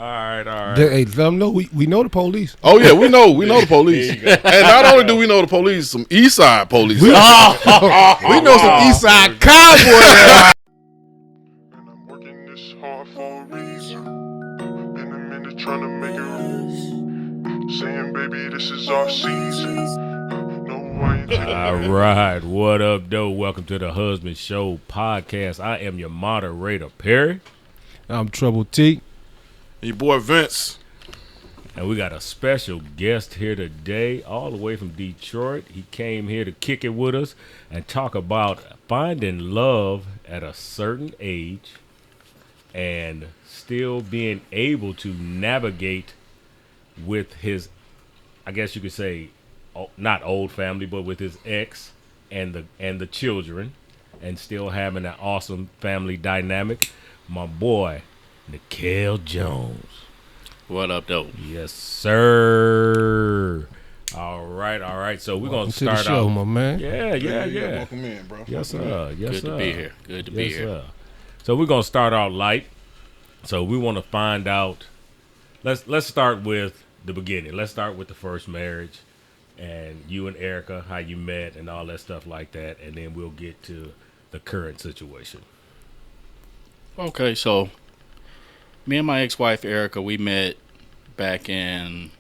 right. Hey, let them know we know the police. Oh yeah, we know the police. And not only do we know the police, some East Side police. We know some East Side cowboys. And I'm working this hard for a reason. Been a minute trying to make it right. Saying, baby, this is our season. No, I ain't taking All right, what up, though? Welcome to the Hus-Band Show podcast. I am your moderator, Perry. I'm Trouble T. Your boy Vince. And we got a special guest here today, all the way from Detroit. He came here to kick it with us and talk about finding love at a certain age and still being able to navigate with his, I guess you could say, not old family, but with his ex and the children, and still having an awesome family dynamic. My boy, NeKael Jones. What up, though? Yes, sir. All right. So we're gonna start to the show, out. my man. Yeah. Welcome in, bro. Yes, sir. Yes, Good sir. to be here. Good to be Yes, here. sir. So we're gonna start out light. So we want to find out. Let's start with the beginning. Let's start with the first marriage, and you and Erica, how you met, and all that stuff like that, and then we'll get to the current situation. Okay, so me and my ex-wife, Erica, we met back in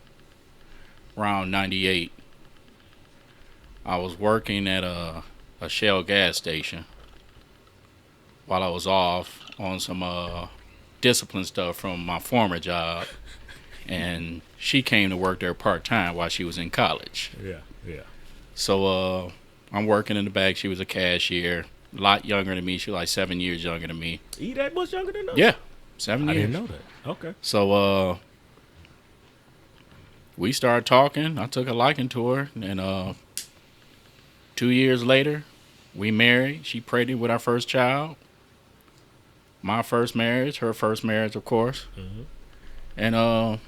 around 98. I was working at a Shell gas station while I was off on some discipline stuff from my former job. And she came to work there part-time while she was in college. Yeah. So I'm working in the back. She was a cashier. A lot younger than me. She was like 7 years younger than me. You that much younger than us? Yeah, 7 I years. didn't know that. Okay. So we started talking. I took a liking to her. And 2 years later, we married. She pregnant with our first child. My first marriage, her first marriage, of course. Mm-hmm. And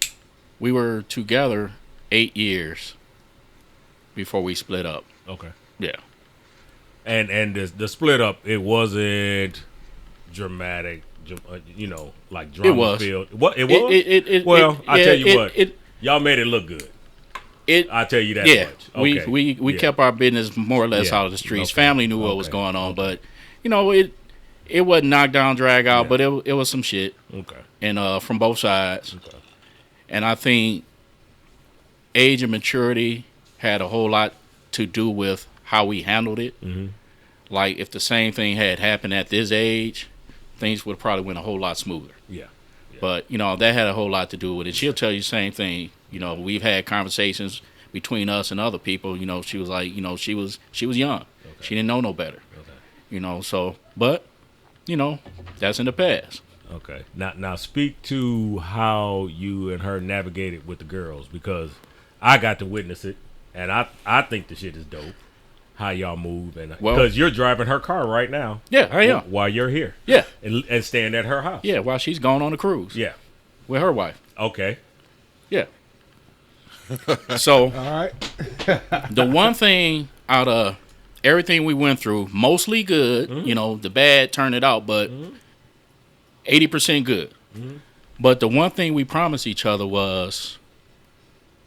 we were together 8 years before we split up. Okay. Yeah. And the split up, it wasn't dramatic, like drama It was. filled. What it was? Well, I tell you what, y'all made it look good. I tell you that much. Okay. We kept our business more or less out of the streets. Okay. Family knew what was going on, but it wasn't knock down, drag out, but it was some shit. Okay. And from both sides. Okay. And I think age and maturity had a whole lot to do with how we handled it. Mm-hmm. Like, if the same thing had happened at this age, things would probably went a whole lot smoother. Yeah. But, that had a whole lot to do with it. She'll tell you the same thing. We've had conversations between us and other people. She was like, she was young. Okay. She didn't know no better. Okay. But that's in the past. Okay. Now speak to how you and her navigated with the girls, because I got to witness it, and I think the shit is dope. How y'all move, and because you're driving her car right now. Yeah, I am. While you're here. Yeah. And staying at her house. Yeah, while she's gone on a cruise. Yeah. With her wife. Okay. Yeah. So, All right. the one thing out of everything we went through, mostly good, the bad turned it out, but 80% good. Mm-hmm. But the one thing we promised each other was,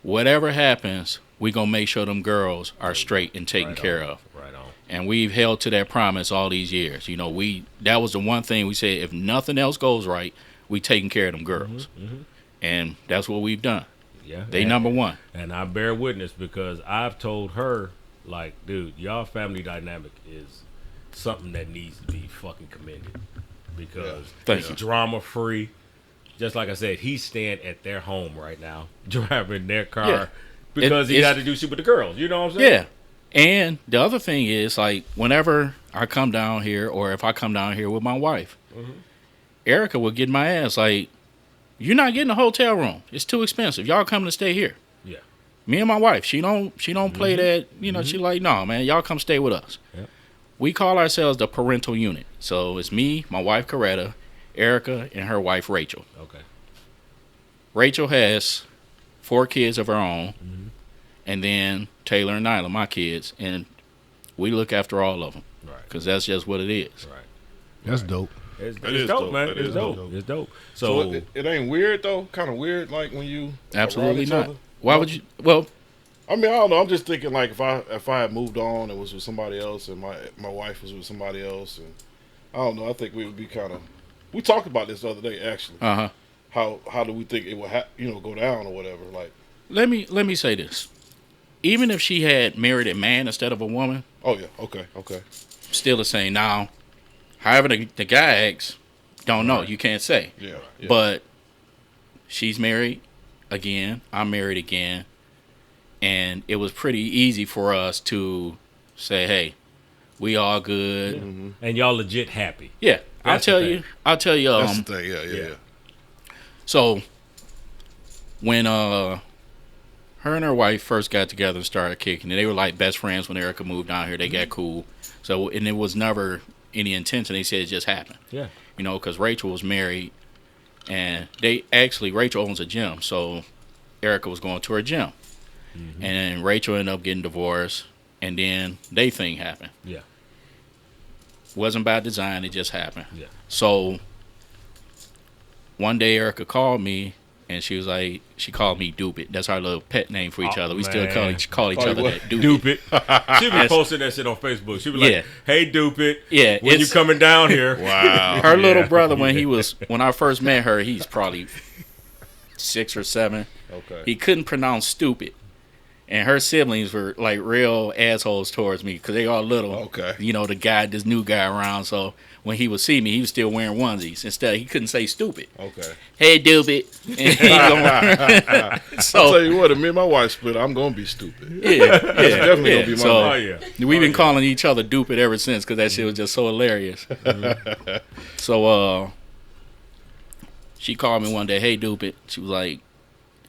whatever happens, we gonna make sure them girls are straight and taken care of. Right on. And we've held to that promise all these years. That was the one thing we said, if nothing else goes right, we taking care of them girls. Mm-hmm. And that's what we've done. Yeah. They number one. And I bear witness, because I've told her, like, dude, y'all family dynamic is something that needs to be fucking commended, because it's drama free. Just like I said, he's staying at their home right now, driving their car, because he got to do shit with the girls. You know what I'm saying? Yeah. And the other thing is, like, whenever I come down here, or if I come down here with my wife, Erica will get my ass like, you're not getting a hotel room. It's too expensive. Y'all coming to stay here. Yeah. Me and my wife, she don't play that. She like, no, man, y'all come stay with us. Yep. We call ourselves the parental unit. So it's me, my wife Coretta, Erica, and her wife Rachel. Okay. Rachel has 4 kids of her own, and then Taylor and Nyla, my kids, and we look after all of them. Right. Because that's just what it is. Right. That's dope. It's is dope, dope. man. That It's is dope. dope. It's dope. So So, it ain't weird though. Kind of weird, like when you Absolutely around each not. other? Why would you? Well, I mean, I don't know. I'm just thinking like if I had moved on and was with somebody else, and my wife was with somebody else, and I don't know. I think we would be kind of. We talked about this the other day, actually. How do we think it will go down or whatever? Like, let me say this. Even if she had married a man instead of a woman, oh yeah, okay. still the same. Now, however the guy acts, don't know. You can't say. Yeah. But she's married again. I'm married again. And it was pretty easy for us to say, hey, we all good. Mm-hmm. and y'all legit happy. Yeah. I'll That's the tell thing. you. That's the thing. Yeah. So when her and her wife first got together and started kicking it, they were like best friends when Erica moved down here. They got cool. So, and it was never any intention. They said it just happened. Yeah. You know, because Rachel was married, and Rachel owns a gym, so Erica was going to her gym. And then Rachel ended up getting divorced, and then they thing happened. Yeah. Wasn't by design, it just happened. Yeah. So one day Erica called me, and she was like, she called me Doopit. That's our little pet name for each Oh, other. We man. still call each Call you other what? that, Doopit. Doop it. She be posting that shit on Facebook. She be like, Yeah. hey, Doop it. Yeah, When you it's- coming down here. Wow. Her little brother, when I first met her, he's probably 6 or 7. Okay. He couldn't pronounce stupid. And her siblings were like real assholes towards me because they all little. Okay. You know, this new guy around. So when he would see me, he was still wearing onesies. Instead, he couldn't say stupid. Okay. Hey, Doopit. And he I'll tell so, you what, if me and my wife split, I'm gonna be stupid. yeah. Definitely gonna be my So, Oh, yeah. we've been calling each other Doopit ever since because that shit was just so hilarious. So, she called me one day, hey, Doopit. She was like,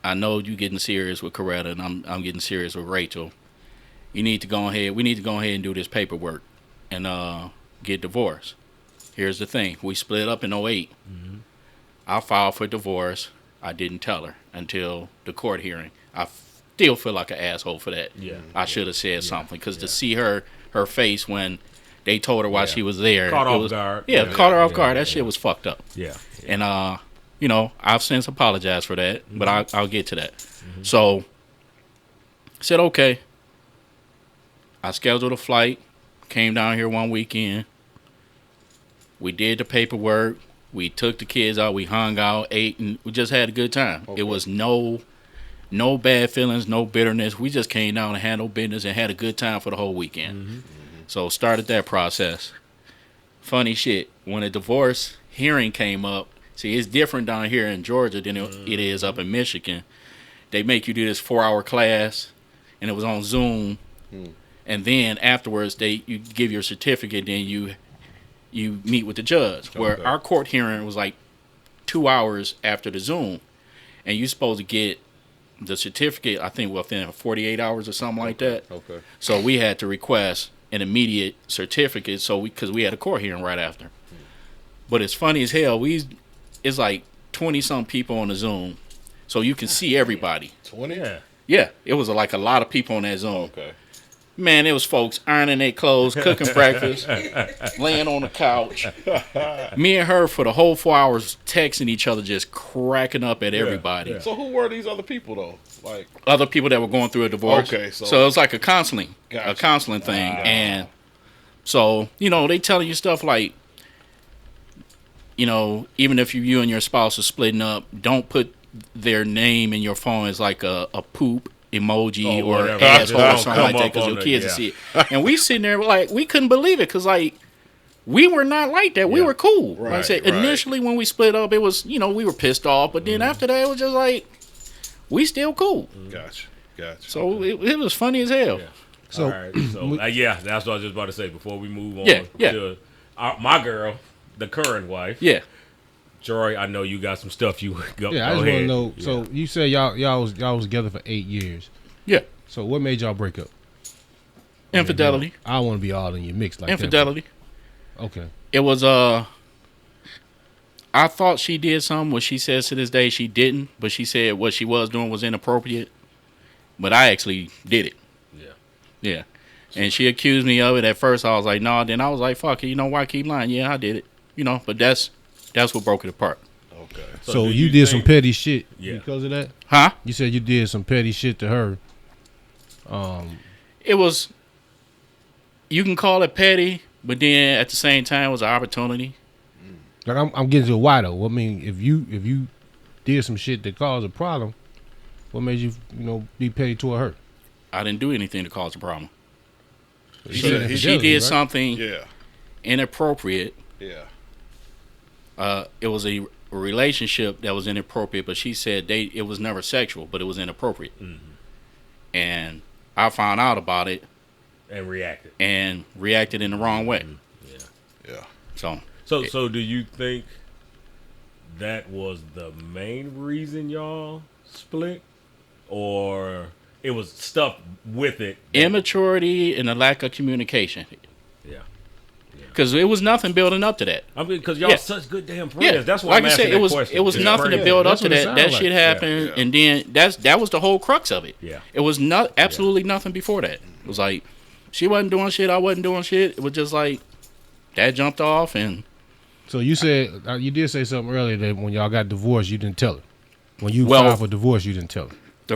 I know you getting serious with Coretta, and I'm getting serious with Rachel. We need to go ahead and do this paperwork and get divorced. Here's the thing. We split up in '08. I filed for divorce. I didn't tell her until the court hearing. I still feel like an asshole for that. Yeah. I should have said something because to see her face when they told her while she was there. Caught it off was- guard. Yeah, Yeah. caught her off Yeah, guard. yeah, That shit was fucked up. Yeah. And you know, I've since apologized for that, but I'll get to that. So, said okay. I scheduled a flight, came down here one weekend. We did the paperwork. We took the kids out. We hung out, ate, and we just had a good time. Okay. It was no bad feelings, no bitterness. We just came down and handled business and had a good time for the whole weekend. So started that process. Funny shit. When a divorce hearing came up, see, it's different down here in Georgia than it is up in Michigan. They make you do this 4-hour class, and it was on Zoom. And then afterwards, you give your certificate, then you meet with the judge. Where Okay. our court hearing was like 2 hours after the Zoom, and you're supposed to get the certificate, I think, within 48 hours or something like that. Okay. So we had to request an immediate certificate, because we had a court hearing right after. But it's funny as hell. It's like 20-some people on the Zoom, so you can see everybody. 20. Yeah. Yeah, it was like a lot of people on that Zoom. Okay. Man, it was folks ironing their clothes, cooking breakfast, laying on the couch. Me and her for the whole 4 hours texting each other, just cracking up at everybody. yeah. So who were these other people though? Like, Other people that were going through a divorce. Okay, so so- it was like a counseling Gotcha. thing. And so, you know, they telling you stuff like, you know, even if you and your spouse are splitting up, don't put their name in your phone as like a poop emoji Oh, or whatever. asshole Just or don't something come like that up because on your it, kids yeah. will see it. And we sitting there like we couldn't believe it because like we were not like that. We Yeah. were cool. Like I Right, said, right. initially when we split up, it was, you know, we were pissed off, but then after that, it was just like we still cool. gotcha. So it was funny as hell. Yeah. So- All right. So yeah, that's what I was just about to say before we move on. Yeah, yeah. To my girl, the current wife. Yeah. Joy, I know you got some stuff you go. Yeah, I go just want to ahead. know. So you said y'all was together for 8 years. Yeah. So what made y'all break up? Infidelity. I don't want to be all in your mix like Infidelity. that. Okay. It was I thought she did something. What she says to this day, she didn't. But she said what she was doing was inappropriate. But I actually did it. Yeah. Yeah. And she accused me of it. At first, I was like, no. Then I was like, fuck it. You know why keep lying? Yeah, I did it. But that's what broke it apart. Okay. So do you did some think- petty shit Yeah. because of that? Huh? You said you did some petty shit to her. It was. You can call it petty, but then at the same time, it was an opportunity. Like I'm getting to why though. I mean, if you did some shit that caused a problem, what made you be petty toward her? I didn't do anything to cause a problem. You said said he- She infidelity, did right? something Yeah. inappropriate. Yeah. It was a relationship that was inappropriate, but she said it was never sexual, but it was inappropriate. And I found out about it And reacted. and reacted in the wrong way. Yeah. So do you think that was the main reason y'all split, or it was stuff with it? Immaturity and a lack of communication. Yeah. Because it was nothing building up to that. I mean, because y'all Yeah. such good damn friends. Yeah, That's why like I'm I asking said, that it was question. it was It's nothing to crazy. build up That's to what it that. sound That like. shit happened, Yeah. and then that was the whole crux of it. Yeah. It was not absolutely nothing before that. It was like she wasn't doing shit, I wasn't doing shit. It was just like that jumped off, and So you said you did say something earlier that when y'all got divorced, you didn't tell her. When you Well- filed for divorce, you didn't tell her. the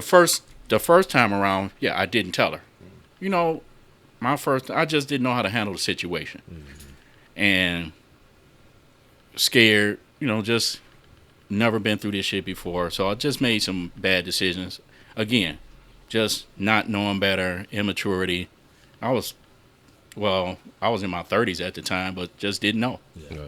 first time around, yeah, I didn't tell her. I just didn't know how to handle the situation, and scared. Just never been through this shit before, so I just made some bad decisions. Again, just not knowing better, immaturity. I was in my 30s at the time, but just didn't know. Yeah.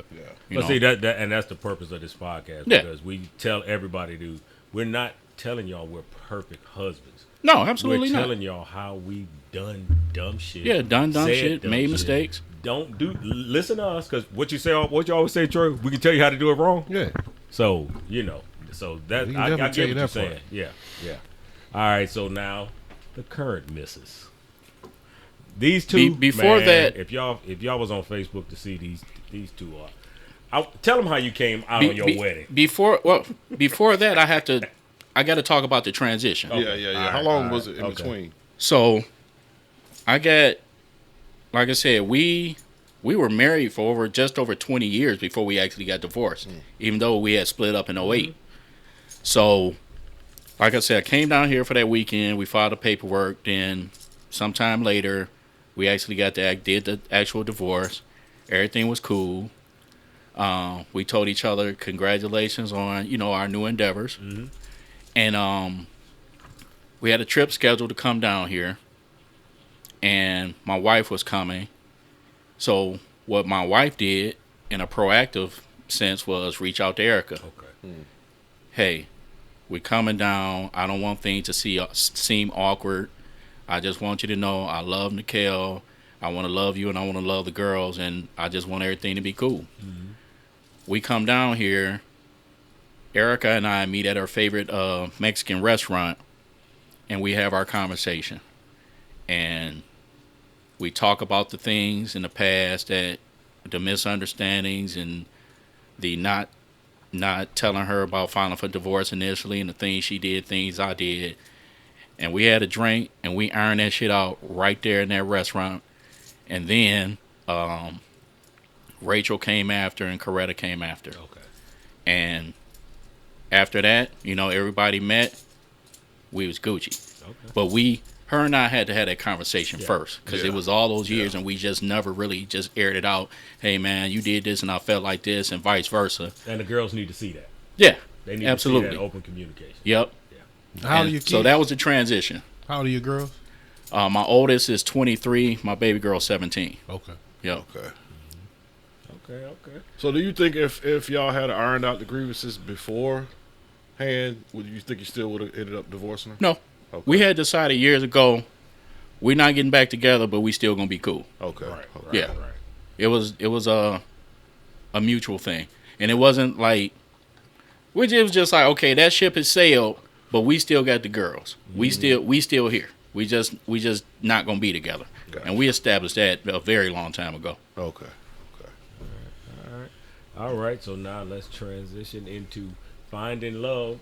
But see that and that's the purpose of this podcast, Yeah. because we tell everybody we're not telling y'all we're perfect husbands. No, absolutely We're not. telling y'all how we've done dumb shit. Yeah, done dumb said shit, dumb made shit. mistakes. Don't listen to us, because what you always say, Troy. We can tell you how to do it wrong. Yeah. So so that We can I definitely get what tell you you're that saying. part. Yeah. All right. So now the current missus. These two. Before man, that- if y'all was on Facebook to see these two are. Tell them how you came out on your wedding. Before that, I got to talk about the transition. Yeah. How long was it in between? So, like I said, we were married for just over 20 years before we actually got divorced, even though we had split up in 08. So, like I said, I came down here for that weekend. We filed the paperwork. Then, sometime later, we actually did the actual divorce. Everything was cool. We told each other congratulations on our new endeavors, and we had a trip scheduled to come down here, and my wife was coming. So what my wife did in a proactive sense was reach out to Erica. Okay. Hey, we're coming down. I don't want things to seem awkward. I just want you to know I love NeKael. I want to love you, and I want to love the girls, and I just want everything to be cool. We come down here. Erica and I meet at our favorite Mexican restaurant, and we have our conversation. And we talk about the things in the past, the misunderstandings, and the not telling her about filing for divorce initially, and the things she did, things I did. And we had a drink, and we ironed that shit out right there in that restaurant. And then Rachel came after, and Coretta came after. Okay. And after that, everybody met. We was Gucci. Okay. But her and I had to have that conversation first, because it was all those years, and we just never really just aired it out. Hey, man, you did this, and I felt like this, and vice versa. And the girls need to see that. Yeah, They need absolutely. to see that open communication. Yep. How old are And your kids? so that was the transition. How old are your girls? My oldest is 23. My baby girl's 17. Okay. Yep. Okay. Okay. So do you think if y'all had ironed out the grievances beforehand, would you think you still would have ended up divorcing her? No. Okay. We had decided years ago we're not getting back together, but we still gonna be cool. Okay. Right. Okay. Yeah. It was a mutual thing, and it wasn't like, which it was just like, okay, that ship has sailed, but we still got the girls. We still here. We just not gonna be together, Gotcha. and we established that a very long time ago. Okay. All right. So now let's transition into finding love.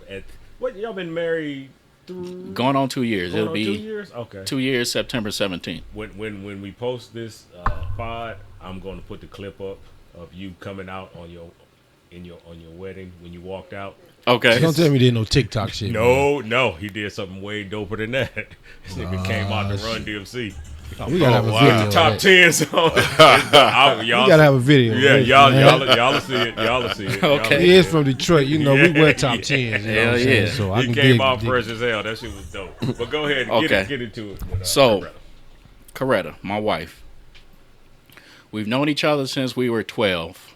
What, y'all been married through? Going on 2 years. Going It'll on be 2 years. Okay. 2 years, September 17th. When we post this pod, I'm going to put the clip up of you coming out on your wedding when you walked out? Okay. Don't tell me there's no TikTok shit. No, he did something way doper than that. This nigga came out to Run DMC. We gotta have a video. Top of that. 10 We gotta have a video. Yeah, of this, y'all man. will see it. Y'all will see it. Okay. He is from Detroit. You know, we wear top 10s. You know what Hell I'm saying? yeah. So I He can came dig, out dig. fresh as hell. That shit was dope. But go ahead and Okay. get into it. With, So, Coretta. Coretta, my wife. We've known each other since we were 12.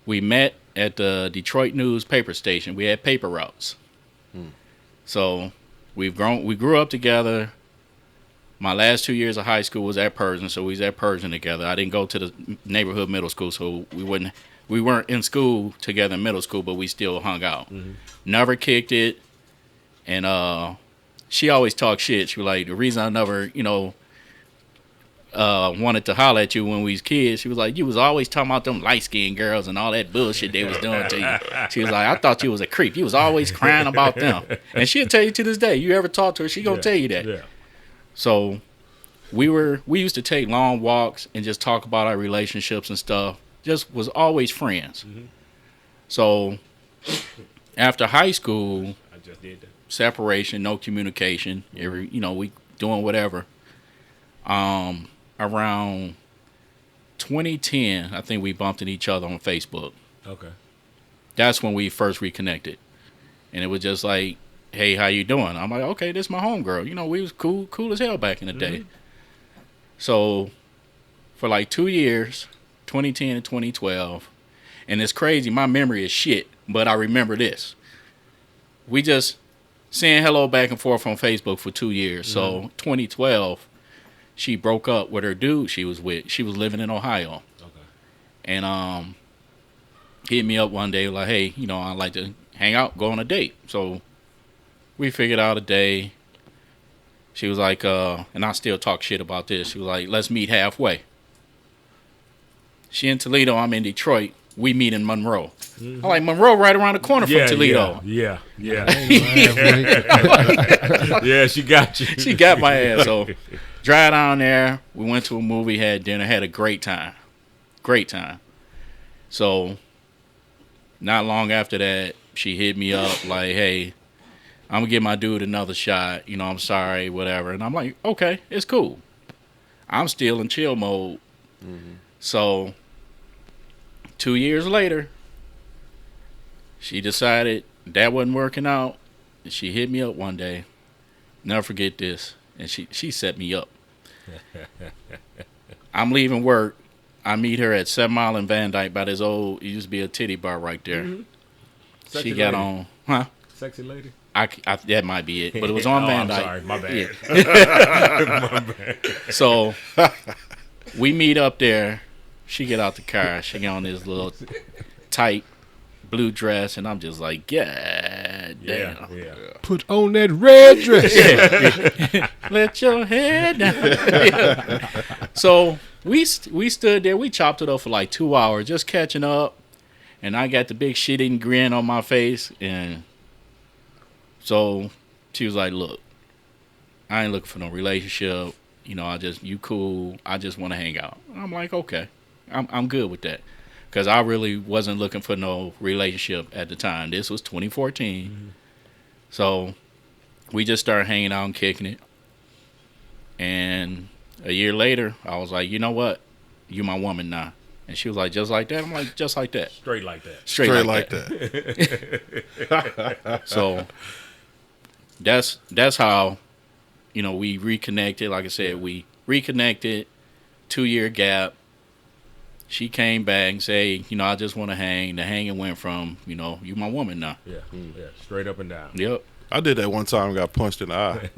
We met at the Detroit News paper station. We had paper routes. So we grew up together. My last 2 years of high school was at Persian, so we was at Persian together. I didn't go to the neighborhood middle school, so we weren't in school together in middle school, but we still hung out. Never kicked it. And she always talked shit. She was like, the reason I never, wanted to holler at you when we was kids, she was like, you was always talking about them light-skinned girls and all that bullshit they was doing to you. She was like, I thought you was a creep. You was always crying about them. And she'll tell you to this day. You ever talk to her, she gonna tell you that. Yeah. So we used to take long walks and just talk about our relationships and stuff. Just was always friends. So after high school, I just did that. separation, no communication. We doing whatever. Around 2010, I think we bumped into each other on Facebook. Okay. That's when we first reconnected, and it was just like, "Hey, how you doing?" I'm like, "Okay, this is my homegirl." We was cool as hell back in the day. So for like 2 years, 2010 and 2012, and it's crazy. My memory is shit, but I remember this. We just saying hello back and forth on Facebook for 2 years. So 2012. She broke up with her dude she was with. She was living in Ohio. Okay. And hit me up one day like, hey, I'd like to hang out, go on a date. So we figured out a day. She was like, and I still talk shit about this. She was like, let's meet halfway. She in Toledo, I'm in Detroit. We meet in Monroe. I'm like, Monroe right around the corner from Toledo. Yeah. Yeah, Yeah, she got you. She got my ass. So drive down there. We went to a movie, had dinner, had a great time. Great time. So not long after that, she hit me up like, hey, I'm going to give my dude another shot. I'm sorry, whatever. And I'm like, okay, it's cool. I'm still in chill mode. So 2 years later, she decided that wasn't working out. And she hit me up one day. Never forget this. And she set me up. I'm leaving work. I meet her at 7 Mile and Van Dyke by this old, it used to be a titty bar right there. Sexy She got lady. on, huh? Sexy lady. I that might be it, but it was on Van I'm Dyke. sorry, my bad. Yeah. My bad. So we meet up there. She get out the car. She get on this little tight blue dress, and I'm just like, God damn. Yeah. Put on that red dress. Let your head down. Yeah. So we stood there. We chopped it up for like 2 hours, just catching up. And I got the big shit-eating grin on my face. And so she was like, look, I ain't looking for no relationship. You cool. I just want to hang out. I'm like, okay. I'm good with that. Because I really wasn't looking for no relationship at the time. This was 2014. So we just started hanging out and kicking it. And a year later, I was like, you know what? You my woman now. And she was like, just like that? I'm like, just like that. Straight like that. Straight like that. that. So that's how, we reconnected. Like I said, we reconnected, 2-year gap. She came back and said, I just want to hang. The hanging went from, you my woman now. Yeah. Straight up and down. Yep. I did that one time and got punched in the eye.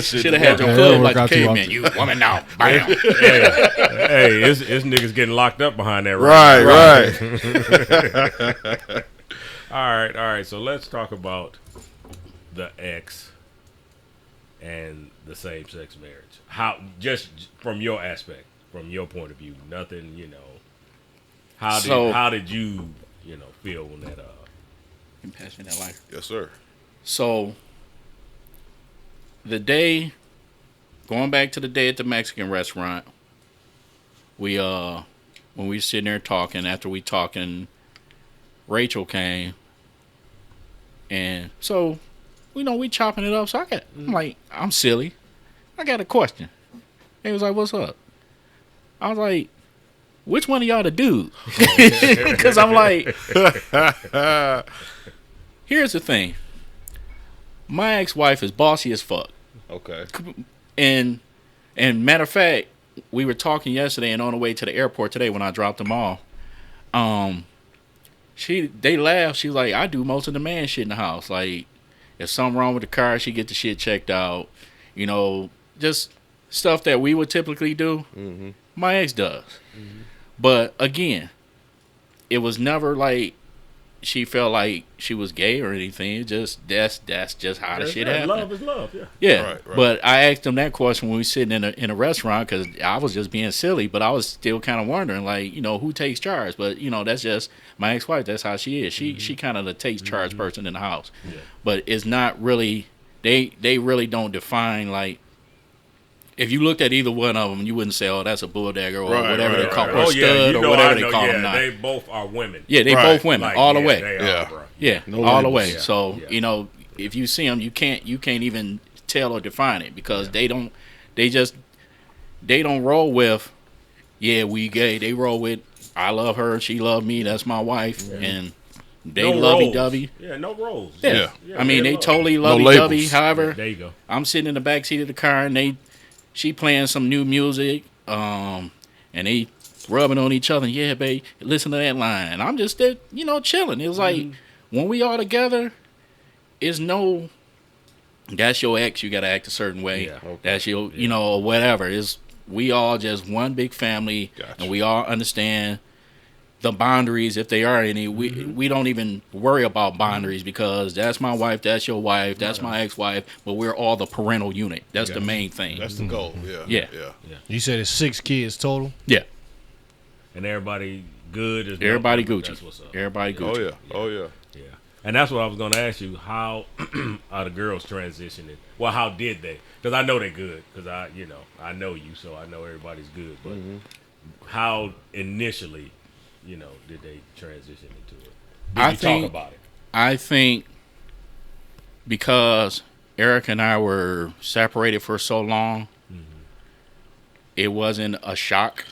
Should have had your Yeah, club that'll like work the out too caveman. often. You woman now. Bam. Hey, it's niggas getting locked up behind that. Right. All right. So let's talk about the ex and the same-sex marriage. How, just from your aspect, from your point of view, nothing, How did you, feel when that? You pass me that lighter. Yes, sir. So going back to the day at the Mexican restaurant, we when we were sitting there talking, after we talking, Rachel came, and so we chopping it up. So I'm like, I'm silly. I got a question. He was like, "What's up?" I was like, "Which one of y'all the dude?" Because I'm like, here's the thing. My ex-wife is bossy as fuck. Okay. And matter of fact, we were talking yesterday and on the way to the airport today when I dropped them off. They laughed. She was like, I do most of the man shit in the house. Like, if something wrong with the car, she get the shit checked out. Just stuff that we would typically do. Mm-hmm. My ex does. Mm-hmm. But again, it was never like she felt like she was gay or anything. That's just how the shit happened. Love is love. Yeah. Yeah. Right. But I asked him that question when we were sitting in a restaurant because I was just being silly, but I was still kind of wondering, like, who takes charge? But that's just my ex-wife. That's how she is. She kind of the takes charge person in the house. Yeah. But it's not really. They really don't define, like. If you looked at either one of them, you wouldn't say, "Oh, that's a bulldagger" or whatever they call or stud or whatever they call them. They both are women. Yeah, they both women, like, all the way. Yeah, no all the way. Yeah. So if you see them, you can't even tell or define it because they don't roll with, we gay. They roll with, I love her, she love me, that's my wife, and they lovey-dovey. Yeah, no roles. Yeah. I mean, they totally lovey-dovey. However, there you go. I'm sitting in the back seat of the car and she playing some new music, and they rubbing on each other. Yeah, babe, listen to that line. And I'm just there, chilling. It was like, when we all together, it's no, that's your ex, you got to act a certain way. Yeah, okay. That's your, or whatever. We all just one big family, and we all understand the boundaries, if they are any. We don't even worry about boundaries because that's my wife, that's your wife, that's my ex-wife, but we're all the parental unit. That's the main thing. That's the goal. Yeah. You said it's 6 kids total? Yeah. And everybody good? Everybody Gucci. That's what's up. Everybody Gucci. Oh yeah. And that's what I was going to ask you. How are the girls transitioning? Well, how did they? Because I know they're good. Because I know you, so I know everybody's good. But how initially, did they transition into it? Did you talk about it? I think because Eric and I were separated for so long, it wasn't a shock.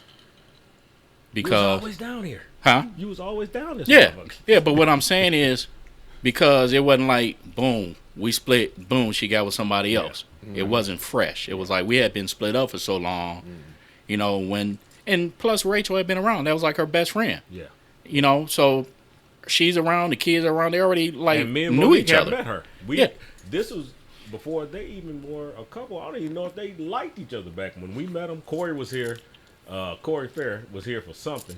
Because you was always down here. Huh? You was always down this. Yeah. But what I'm saying is, because it wasn't like, boom, we split, boom, she got with somebody else. It wasn't fresh. It was like we had been split up for so long, and plus Rachel had been around. That was like her best friend. Yeah. So she's around, the kids are around. They already and me and knew Monique each other. Met her. This was before they even were a couple. I don't even know if they liked each other back when we met them. Corey was here. Corey Fair was here for something.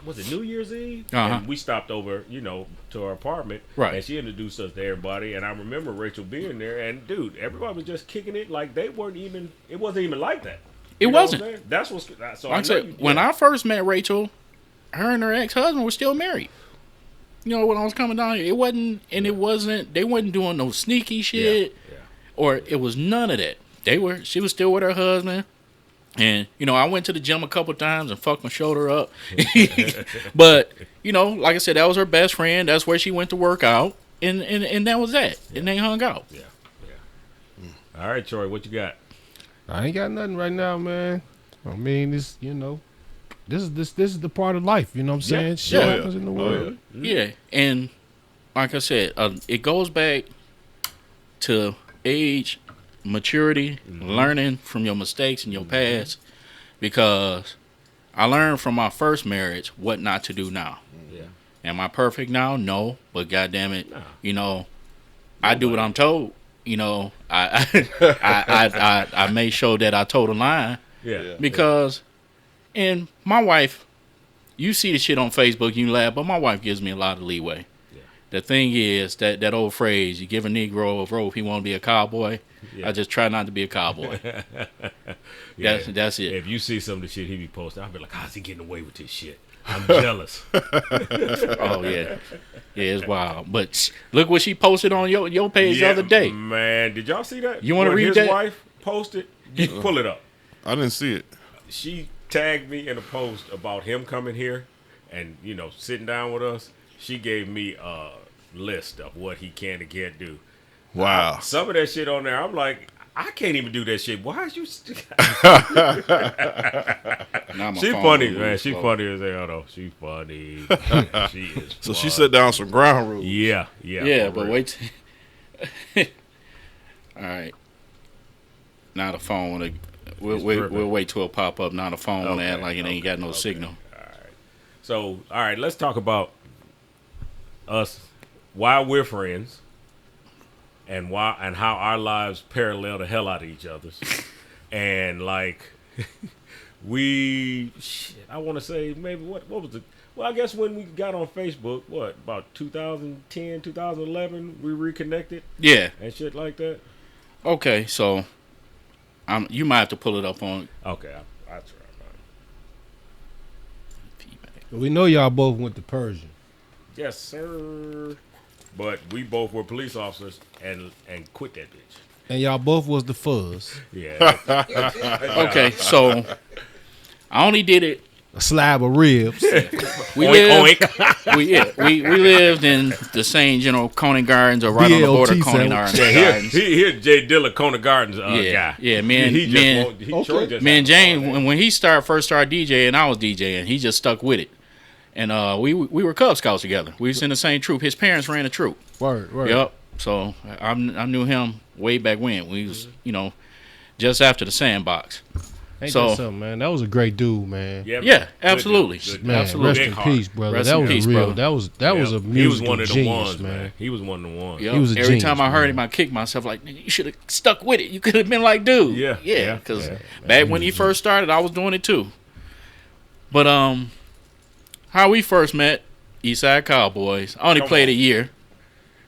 Was it New Year's Eve? And we stopped over, to our apartment. Right. And she introduced us to everybody. And I remember Rachel being there. And, dude, everybody was just kicking it like it wasn't even like that. It wasn't. That's what's... So like I said, when I first met Rachel, her and her ex-husband were still married. When I was coming down here, it wasn't... And it wasn't... They wasn't doing no sneaky shit. Yeah. Or it was none of that. She was still with her husband. And, I went to the gym a couple times and fucked my shoulder up. But, like I said, that was her best friend. That's where she went to work out. And that was that. Yeah. And they hung out. Yeah. All right, Troy, what you got? I ain't got nothing right now, man. I mean, this is the part of life, you know what I'm saying? Shit happens in the world. Yeah. And, like I said, it goes back to age, maturity, learning from your mistakes in your past, because I learned from my first marriage what not to do now. Yeah. Am I perfect now? No, but goddamn it, I do what I'm told. I made sure that I told a lie. Because, and my wife, you see the shit on Facebook, you laugh, but my wife gives me a lot of leeway. Yeah. The thing is that old phrase, you give a Negro a rope, he won't be a cowboy. Yeah. I just try not to be a cowboy. That's it. If you see some of the shit he be posting, I'll be like, how's he getting away with this shit? I'm jealous. Oh, yeah. Yeah, it's wild. But look what she posted on your page the other day. Man, did y'all see that? You want to read that? His wife posted? Pull it up. I didn't see it. She tagged me in a post about him coming here and, sitting down with us. She gave me a list of what he can and can't do. Wow. Some of that shit on there, I'm like, I can't even do that shit. Why is you? She funny, man. She funny as hell, though. She funny. She is. So she set down some ground rules. Yeah. But wait. All right. Now the phone. We'll wait till it pop up. Now the phone want to act like it ain't got no signal. All right. So, all right, let's talk about us, why we're friends, and how our lives parallel the hell out of each other's. And like I want to say maybe what was it? Well, I guess when we got on Facebook, about 2010, 2011, we reconnected. Yeah. And shit like that. Okay, so you might have to pull it up on. Okay, I'll try. We know y'all both went to Persian. Yes, sir. But we both were police officers and quit that bitch. And y'all both was the fuzz. Yeah. Okay, so I only did it. A slab of ribs. We lived in the same Coney Gardens or right on the border of Coney Gardens. Here's Jay Dilla, Coney Gardens guy. Yeah, man. Jane, when he first started DJing, I was DJing. He just stuck with it. And we were Cub Scouts together. We was in the same troop. His parents ran a troop. Word. Yep. So I knew him way back when. We was, just after the Sandbox. Ain't that something, man? That was a great dude, man. Yeah, absolutely. Man, absolutely. Rest in peace, brother. Rest that in was peace, real. brother. That was a musical He was one of the genius, ones, man. He was one of the ones. Yep. He was a Every genius, time I heard man. him, I kicked myself like, you should have stuck with it. You could have been like, dude. Yeah. Because back when he first started, I was doing it too. But how we first met, Eastside Cowboys. I only played a year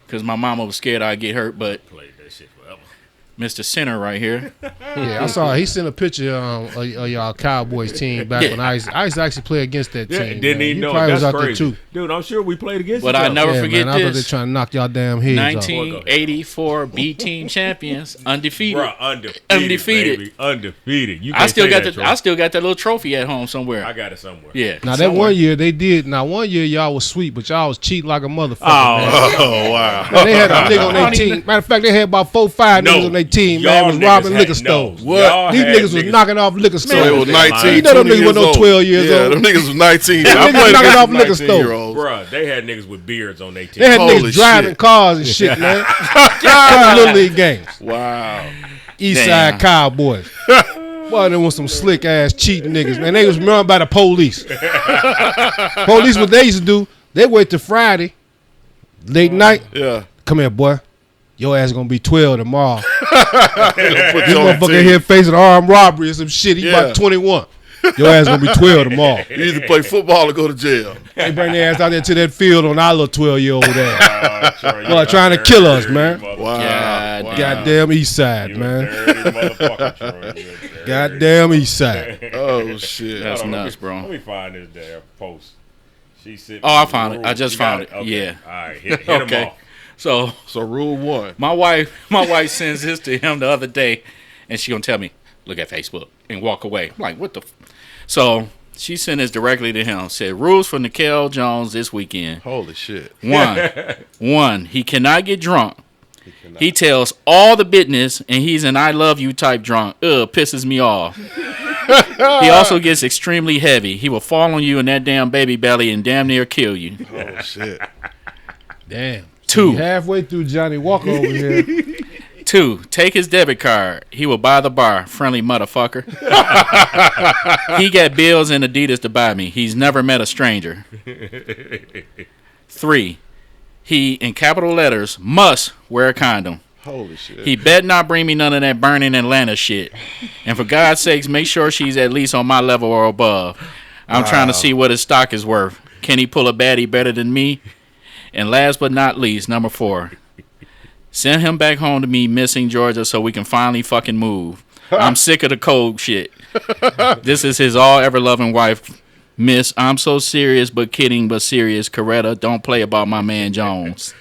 because my mama was scared I'd get hurt, but Played that shit forever. Mr. Center right here. Yeah, I saw he sent a picture of y'all Cowboys team back when I used to actually play against that team. Didn't even know. Probably That's was out crazy. there too. Dude, I'm sure we played against But each I other. never forget man, I thought they this. trying to knock y'all damn heads 1984 B team champions, undefeated. Bruh, undefeated. Baby. Undefeated. You I can't still say got that, I still got that little trophy at home somewhere. I got it somewhere. Yeah. off. Now that one year they did. Now 1 year y'all was sweet, but y'all was cheating like a motherfucker. Oh, wow. Man, they had a nigga on their team. Matter of fact, they had about 4 or 5 niggas on their team. Man, was robbing liquor stores. What? These niggas was knocking off liquor stores. So it was 19. You know them niggas was no 12 years yeah, old. them niggas was 19. Them I niggas played knocking off against liquor stores. 19-year-olds. Bruh, they had niggas with beards on their team. They had Holy niggas driving shit. cars and shit, man. Coming Little League games. Wow. Eastside Cowboys. Boy, there was some slick ass cheating niggas, man. They was run by the police. Police, what they used to do, they wait till Friday, late night. Yeah. Come here, boy. Your ass gonna be 12 tomorrow. Put This you on the motherfucker team. here facing armed robbery or some shit. He Yeah. about 21. Your ass gonna be 12 tomorrow. You either play football or go to jail. They bring their ass out there to that field on our little 12-year-old ass. Boy, Boy, trying to kill us, man. Wow. Goddamn East Side, man. Goddamn East Side. Oh, shit. That's nuts, bro. Let me find this damn post. She said. Oh, I found it. I just found it. Okay. Yeah. All right. Hit him Okay. off. So So rule 1. my wife sends this to him the other day, and she gonna tell me, look at Facebook and walk away. I'm like, what the? So she sent this directly to him. Said rules for NeKael Jones this weekend. Holy shit. One, he cannot get drunk. He tells all the business, and he's an I love you type drunk. Pisses me off. He also gets extremely heavy. He will fall on you in that damn baby belly and damn near kill you. Oh, shit. Damn. 2, Halfway through Johnny Walker over here. 2, take his debit card. He will buy the bar. Friendly motherfucker. He got bills and Adidas to buy me. He's never met a stranger. 3, he, in capital letters, must wear a condom. Holy shit. He bet not bring me none of that burning Atlanta shit. And for God's sakes, make sure she's at least on my level or above. I'm trying to see what his stock is worth. Can he pull a baddie better than me? And last but not least, number 4, send him back home to me missing Georgia so we can finally fucking move. I'm sick of the cold shit. This is his all ever loving wife, Miss I'm so serious but kidding but serious Coretta. Don't play about my man Jones.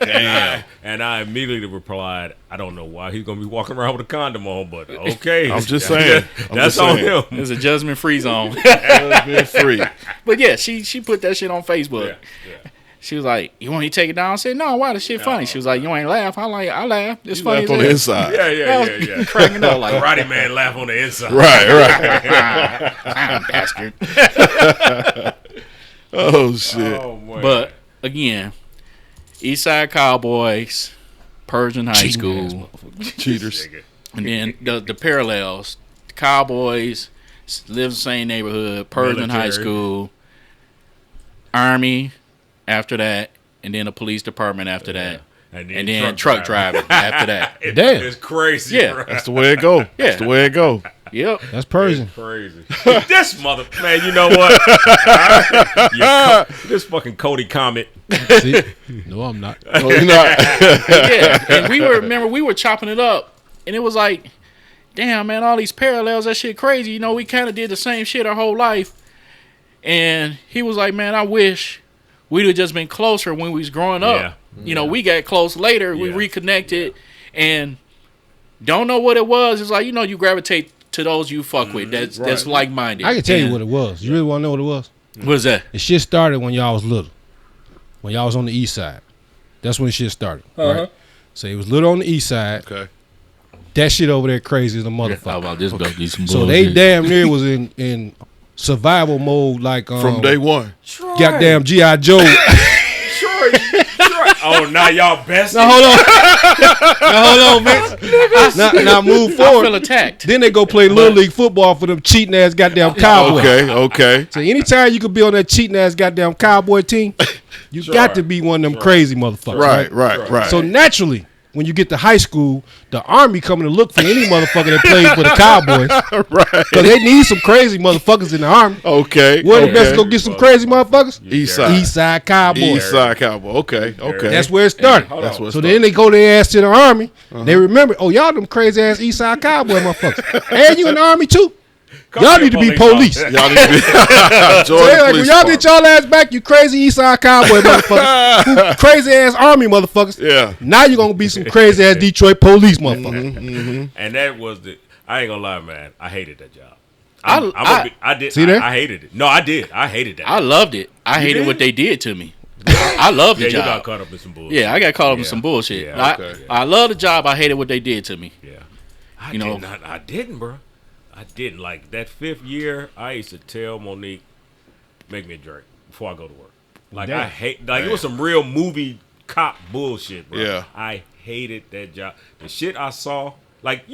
Damn. And I immediately replied, I don't know why he's gonna be walking around with a condom on, but okay. I'm just saying. That's on him. It's a judgment-free zone. Judgment free. But yeah, she put that shit on Facebook. Yeah. She was like, "You want me to take it down?" I said, "No, why? The shit funny." She was like, "You ain't laugh." I laugh. It's You funny. laugh on the inside. Yeah. Cracking up like Karate man laugh on the inside. Right. bastard. Oh shit. Oh, man. But again, Eastside Cowboys, Persian High School, Cheaters. and then the parallels: the Cowboys live in the same neighborhood, Persian High Military. School, Army after that, and then the police department after that, and then truck driving after that. Damn. It's crazy. Yeah. Bro. That's the way it go. Yeah. That's the way it go. Yep. That's Persian. Crazy. This mother man, you know what? This fucking Cody comment. See? No, I'm not. No, you're not. Yeah. And we were chopping it up, and it was like, damn, man, all these parallels, that shit crazy. You know, we kind of did the same shit our whole life. And he was like, man, I wish we'd have just been closer when we was growing up. Yeah. You know, we got close later. We Yeah. reconnected, and don't know what it was. It's like, you know, you gravitate to those you fuck with. That's like-minded. I can tell you what it was. You really want to know what it was? What is that? The shit started when y'all was little. When y'all was on the east side. That's when the shit started. Right? So it was little on the east side. Okay. That shit over there crazy as a motherfucker. How about this? Go get some So they damn near was in survival mode like From day one. goddamn G.I. Joe. Sure. Oh, now y'all best. Now hold on, man. Now move I feel forward. attacked. Then they go play little league football for them cheating ass goddamn Cowboys. Okay. So anytime you could be on that cheating ass goddamn Cowboy team, you got to be one of them crazy motherfuckers. Right. So naturally, when you get to high school, the Army coming to look for any motherfucker that plays for the Cowboys. Right. Because they need some crazy motherfuckers in the Army. Okay. Where the best to go get some crazy motherfuckers? East side. East Side Cowboys. East side Cowboy. Okay. That's where it started. That's what. So then they go their ass to the Army. They remember, oh, y'all them crazy ass East Side Cowboy motherfuckers. And you in the Army too. Y'all need to be police. Y'all need to be. So they like, when y'all get y'all ass back, you crazy East Side Cowboy motherfuckers. Who crazy ass Army motherfuckers. Yeah. Now you're going to be some crazy ass Detroit police motherfuckers. And that was I ain't gonna lie, man. I hated that job. I did. See there? I hated it. No, I did. I hated that. I loved it. I hated did? what they did to me. I love the yeah, you job. got caught up in some bullshit. Yeah, I got caught up in Yeah. some bullshit. Yeah, okay. I love the job. I hated what they did to me. Yeah. You know- I didn't, bro. I didn't. Like that 5th year, I used to tell Monique, make me a drink before I go to work. Like Damn. I hate. Like it was some real movie cop bullshit, bro. Yeah. I hated that job. The shit I saw, like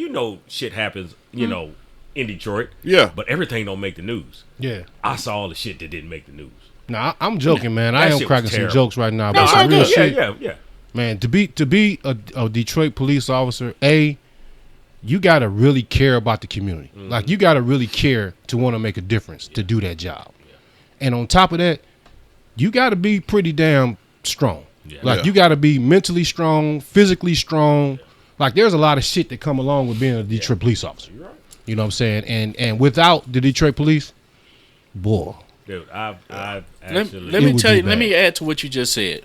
shit happens, in Detroit. Yeah. But everything don't make the news. Yeah. I saw all the shit that didn't make the news. Nah, I'm joking, man. That I shit am was cracking some terrible. jokes right now. No, But some real shit. yeah. Man, to be a Detroit police officer, you got to really care about the community. Like, you got to really care to want to make a difference to do that job. And on top of that, you got to be pretty damn strong. Yeah. Like, Yeah. you got to be mentally strong, physically strong. Like, there's a lot of shit that come along with being a Detroit police officer. You're right. You know what I'm saying? And without the Detroit police, boy. Dude, I've actually. Let me would tell be you. Let bad. me add to what you just said.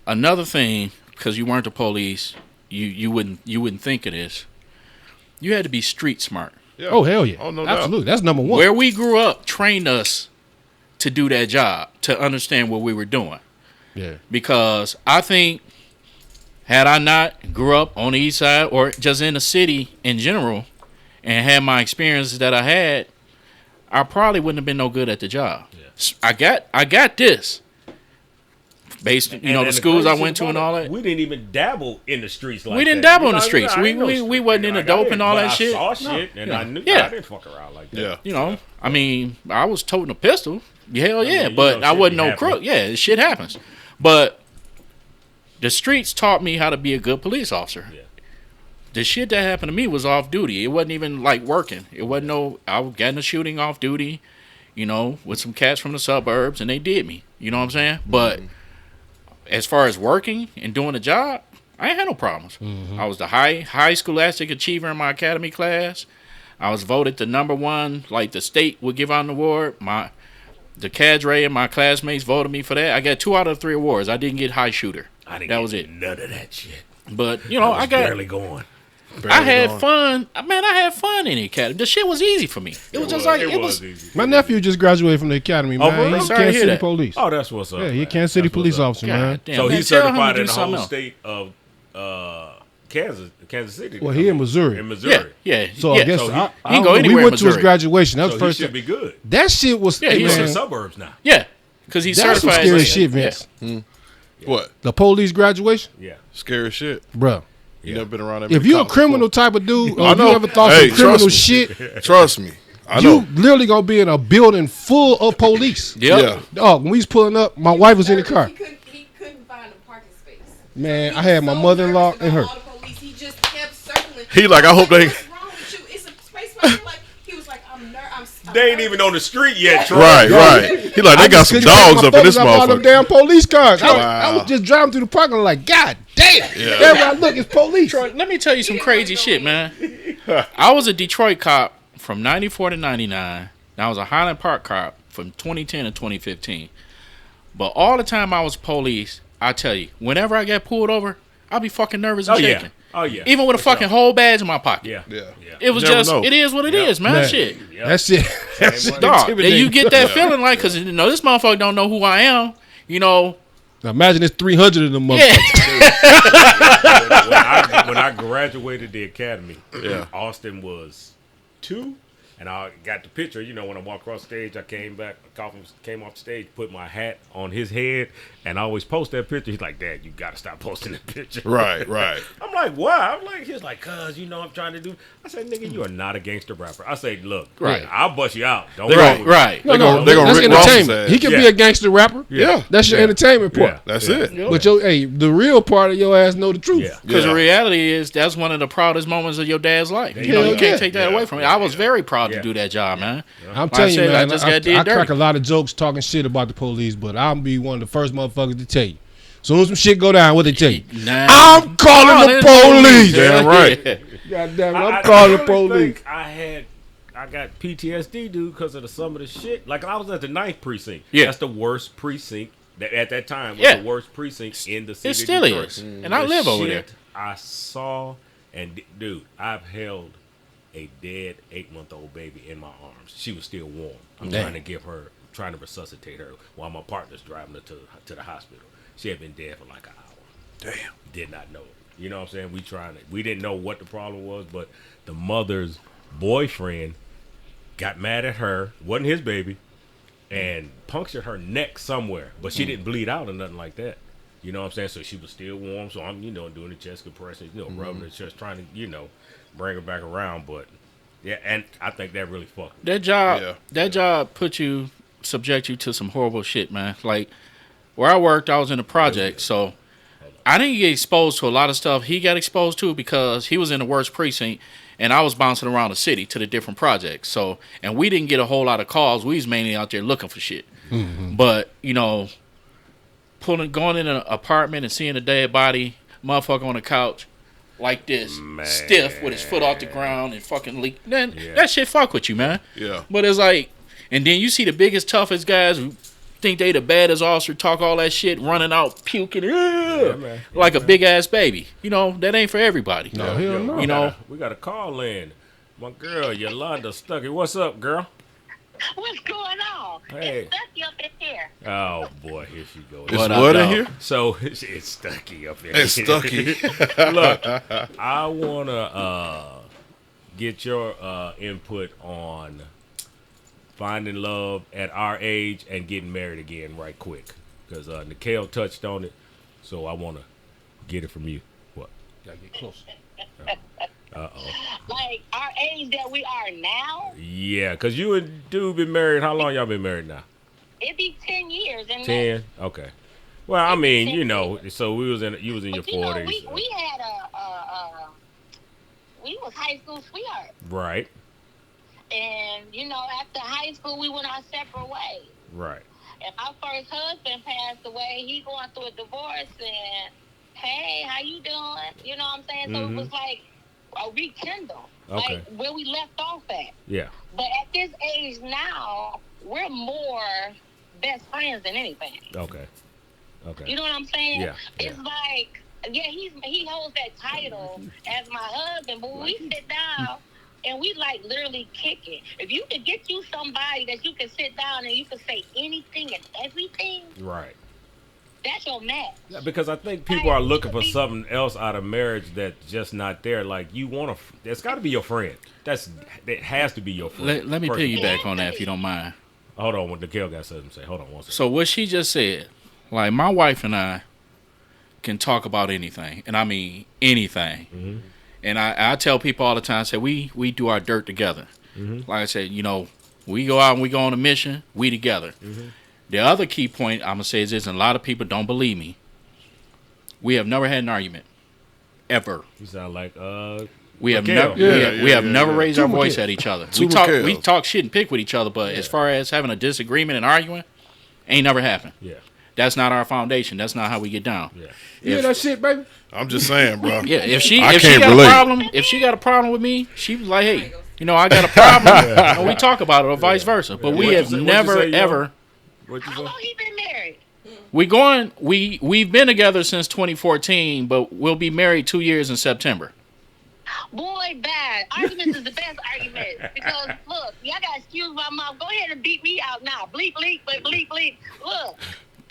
Another thing, because you weren't the police, you wouldn't think of this. You had to be street smart. Yeah. Oh, hell yeah. Oh, no doubt. Absolutely. That's number one. Where we grew up trained us to do that job, to understand what we were doing. Yeah. Because I think had I not grew up on the east side or just in the city in general and had my experiences that I had, I probably wouldn't have been no good at the job. Yeah. I got this. Based, the And schools I crazy went to shit and about all it, that. We didn't even dabble in the streets like that. We didn't dabble in the You know, streets. I ain't no We wasn't into street. Like, I dope and all didn't, that shit. I saw shit, and I knew Yeah. I didn't fuck around like that. Yeah. You know, I mean, I was toting a pistol. Hell yeah, mean, you but know, I shit wasn't be no happening. crook. Yeah, shit happens. But the streets taught me how to be a good police officer. Yeah. The shit that happened to me was off duty. It wasn't even like working. It wasn't I was getting a shooting off duty, with some cats from the suburbs, and they did me. You know what I'm saying? But as far as working and doing the job, I ain't had no problems. I was the high scholastic achiever in my academy class. I was voted the number one, like the state would give out an award. The cadre and my classmates voted me for that. I got 2 out of 3 awards. I didn't get high shooter. I didn't That get was it. none of that shit. But you know, I was barely going. I had fun. Man, I had fun in the academy. The shit was easy for me. It was just like it was. easy. My nephew just graduated from the academy, Oh, man. really? He's Sorry to Kansas hear City that. police. Oh, that's what's up. Yeah, he a man. Kansas City That's police what's up. officer, God man. damn, So man, he's tell him to certified do in the whole something else. state of Kansas City. Well, he in Missouri. In Missouri. Yeah. So yeah. I guess So he I can don't go know. We anywhere in went to his Missouri. graduation. That was So the he first should time. be good. That shit was. Yeah, hey, he's He's in man, the suburbs now. Yeah, because he's that's some certified. scary as- shit, Vince. What? The police graduation, Yeah. Scary shit. bro. You never been around that If many you a cops criminal before. type of dude, or I if you know. ever thought Hey, some criminal trust me. shit, Trust me. I you know. literally gonna be in a building full of police. Yep. Yeah. Oh, when we was pulling up, my wife was in the car. He couldn't find a parking space. Man, He I had was my so mother-in-law nervous and her. about all the police. He just kept circling. He like, I hope they- What's wrong with you? It's a space right here. Like he was like, I'm nervous. They ain't even on the street yet, Troy. Right. He like, they got some dogs up in this All them motherfucker. damn police cars. I Wow. was just driving through the parking lot like, God damn. Yeah. Everywhere I look, it's police. Troy, let me tell you some crazy shit, man. I was a Detroit cop from 94 to 99. And I was a Highland Park cop from 2010 to 2015. But all the time I was police, I tell you, whenever I get pulled over, I'd be fucking nervous and Oh, yeah. shaking. Oh, yeah. Even with a fucking whole badge in my pocket. Yeah. Yeah. It was You never just, know. it is what it is, man. Man. Shit. Yep. That shit. That shit Dog, then intimidating. you get that feeling like, because, you know, this motherfucker don't know who I am. You know, Now imagine it's 300 of them yeah. motherfuckers. when I graduated the academy, Austin was 2, and I got the picture. You know, when I walked across stage, I came off the stage, put my hat on his head, and I always post that picture. He's like, Dad, you got to stop posting that picture. Right. I'm like, why? He's like, cuz, you know, I'm trying to do. I said, nigga, you are not a gangster rapper. I say, look, Right. I'll bust you out. Don't They worry. gonna- Right. They gonna that's Rick Ross his entertainment. ass. He can Yeah. be a gangster rapper. Yeah. That's your entertainment part. Yeah. That's Yeah. it. But the real part of your ass know the truth. Yeah. Because Yeah. the reality is that's one of the proudest moments of your dad's life. You know, Hell you can't yeah. take that away from me. I was very proud Yeah. to do that job, man. I'm I telling you, said I man. just got did I crack dirty. a lot of jokes talking shit about the police, but I'll be one of the first motherfuckers to tell you. Soon as some shit go down, what they tell you? Nah. I'm calling the police. Damn right. God damn it, I I'm calling the really police. think I got PTSD, dude, because of some of the shit. Like, I was at the 9th precinct. Yeah. That's the worst precinct that at that time was Yeah. the worst precinct in the city. It still of Detroit. is. And I The live over shit there. I saw, and dude, I've held a dead 8-month-old baby in my arms. She was still warm. I'm Damn. trying to resuscitate her while my partner's driving her to the hospital. She had been dead for like an hour. Damn. Did not know it. You know what I'm saying? We didn't know what the problem was, but the mother's boyfriend got mad at her, wasn't his baby, and punctured her neck somewhere, but she didn't bleed out or nothing like that. You know what I'm saying? So she was still warm. So I'm, doing the chest compressions, rubbing her chest, trying to, bring her back around. But yeah, and I think that really fucked me. That job subject you to some horrible shit, man. Like, where I worked, I was in a project, so I didn't get exposed to a lot of stuff he got exposed to because he was in the worst precinct, and I was bouncing around the city to the different projects. So, and we didn't get a whole lot of calls. We was mainly out there looking for shit. But, going in an apartment and seeing a dead body, motherfucker on the couch, like this, stiff with his foot off the ground and fucking leak. Then that shit fuck with you, man. Yeah. But it's like, and then you see the biggest, toughest guys who think they the baddest officer, talk all that shit, running out, puking, like a big ass baby. That ain't for everybody. No, hell no. You know, we got a call in. My girl, Yolanda Stuckey. What's up, girl? What's going on? Hey. It's Stuckey up in here. Oh boy, here she goes. It's What up, what in dog? here? So it's Stuckey up here. It's Stuckey. Look, I wanna get your input on finding love at our age and getting married again right quick, because NeKael touched on it, so I wanna get it from you. What? Gotta get closer. Like our age that we are now, Yeah, because you and dude been married. How long y'all been married now? it'd be 10 years. And 10. Okay. Well, I mean, so you was in your 40s. we had we was high school sweethearts. Right. And, after high school, we went our separate ways. Right. And my first husband passed away. He going through a divorce and, hey, how you doing? You know what I'm saying? So it was like a rekindle. Okay. Like where we left off at. Yeah. But at this age now, we're more best friends than anything. Okay. Okay. You know what I'm saying? Yeah, It's like, yeah, he holds that title as my husband, but when we sit down and we like literally kick it. If you could get you somebody that you can sit down and you can say anything and everything, Right. that's your match. Yeah, because I think people are looking for something else out of marriage that's just not there. Like you want to, it's got to be your friend. It has to be your friend. Let me First. piggyback on that if you don't mind. Hold on, when NeKael got something to say. Hold on one second. So what she just said, like my wife and I can talk about anything, and I mean anything. Mm-hmm. And I tell people all the time, I say we do our dirt together. Mm-hmm. Like I said, you know, we go out and we go on a mission, we together. Mm-hmm. The other key point I'm gonna say is this, and a lot of people don't believe me. We have never had an argument, ever. You sound like We have NeKael. never we have never raised our Two voice McKail. at each other. Two We McKails. talk shit and pick with each other, but as far as having a disagreement and arguing, ain't never happened. Yeah. That's not our foundation. That's not how we get down. Yeah. You hear that shit, baby? I'm just saying, bro. Yeah, if she I got can't a relate. problem, if she got a problem with me, she was like, hey, you know, I got a problem. And we talk about it, or vice versa. But we What'd have you say- never what'd you say, ever. What you How say? long he been married? We've been together since 2014, but we'll be married 2 years in September. Boy, bad. Arguments is the best argument. Because, look, y'all got to excuse my mom. Go ahead and beat me out now. Bleep, bleep, but bleep, bleep. Look,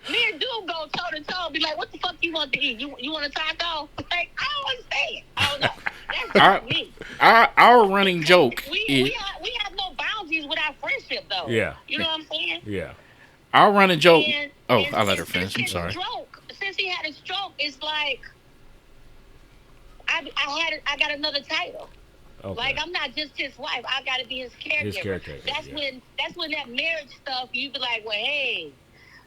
me and dude go toe to toe. Be like, what the fuck you want to eat? You want a taco? Like, I don't understand. I don't know. That's just me. Our running joke We is have no boundaries with our friendship, though. Yeah. You know what I'm saying? Yeah. our running joke. And- Oh, and I let her since finish. I'm his sorry. Since he had a stroke, it's like I got another title. Okay. Like I'm not just his wife. I got to be his caregiver. His caretaker, That's yeah. when that marriage stuff. You be like, well, hey,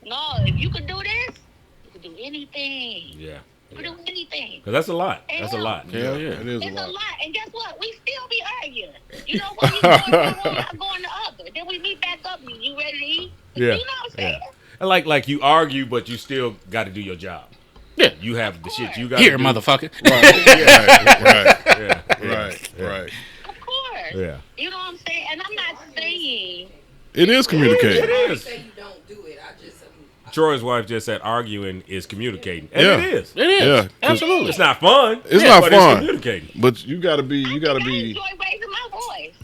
no, if you could do this, you could do anything. Yeah. You could do anything. Because that's a lot. That's a lot. Hell yeah. It is It's a lot. And guess what? We still be arguing. You know what? You going one way, I'm going the other. Then we meet back up. You ready to eat? Yeah. You know what I'm saying? Yeah. And like you argue, but you still got to do your job. Yeah. You have the shit you got Here, to do. motherfucker. Right. Yeah. Right. Right. Of course. Yeah. You know what I'm saying? And I'm not saying It is communicating. It is. Say you don't do it. Troy's wife just said arguing is communicating. And Yeah. it is. It is. Yeah, 'cause- Absolutely. It's not fun. It's not but fun. It's communicating. But you gotta be. I enjoy raising my voice.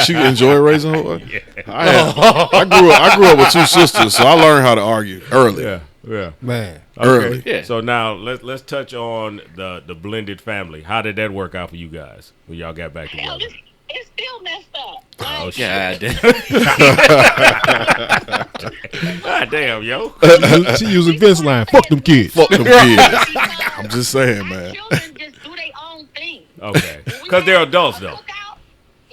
She enjoy raising her. I grew up with two sisters, so I learned how to argue early. Yeah. Yeah. Man. Early. Yeah. So now let's touch on the blended family. How did that work out for you guys when y'all got back Hell, together? it's still messed up. Oh Like, shit! God damn. God damn, yo. She using Vince line. Fuck them kids. Fuck them kids. I'm just saying, our man. children just do their own thing. Okay, When we because they're have adults a though. cookout,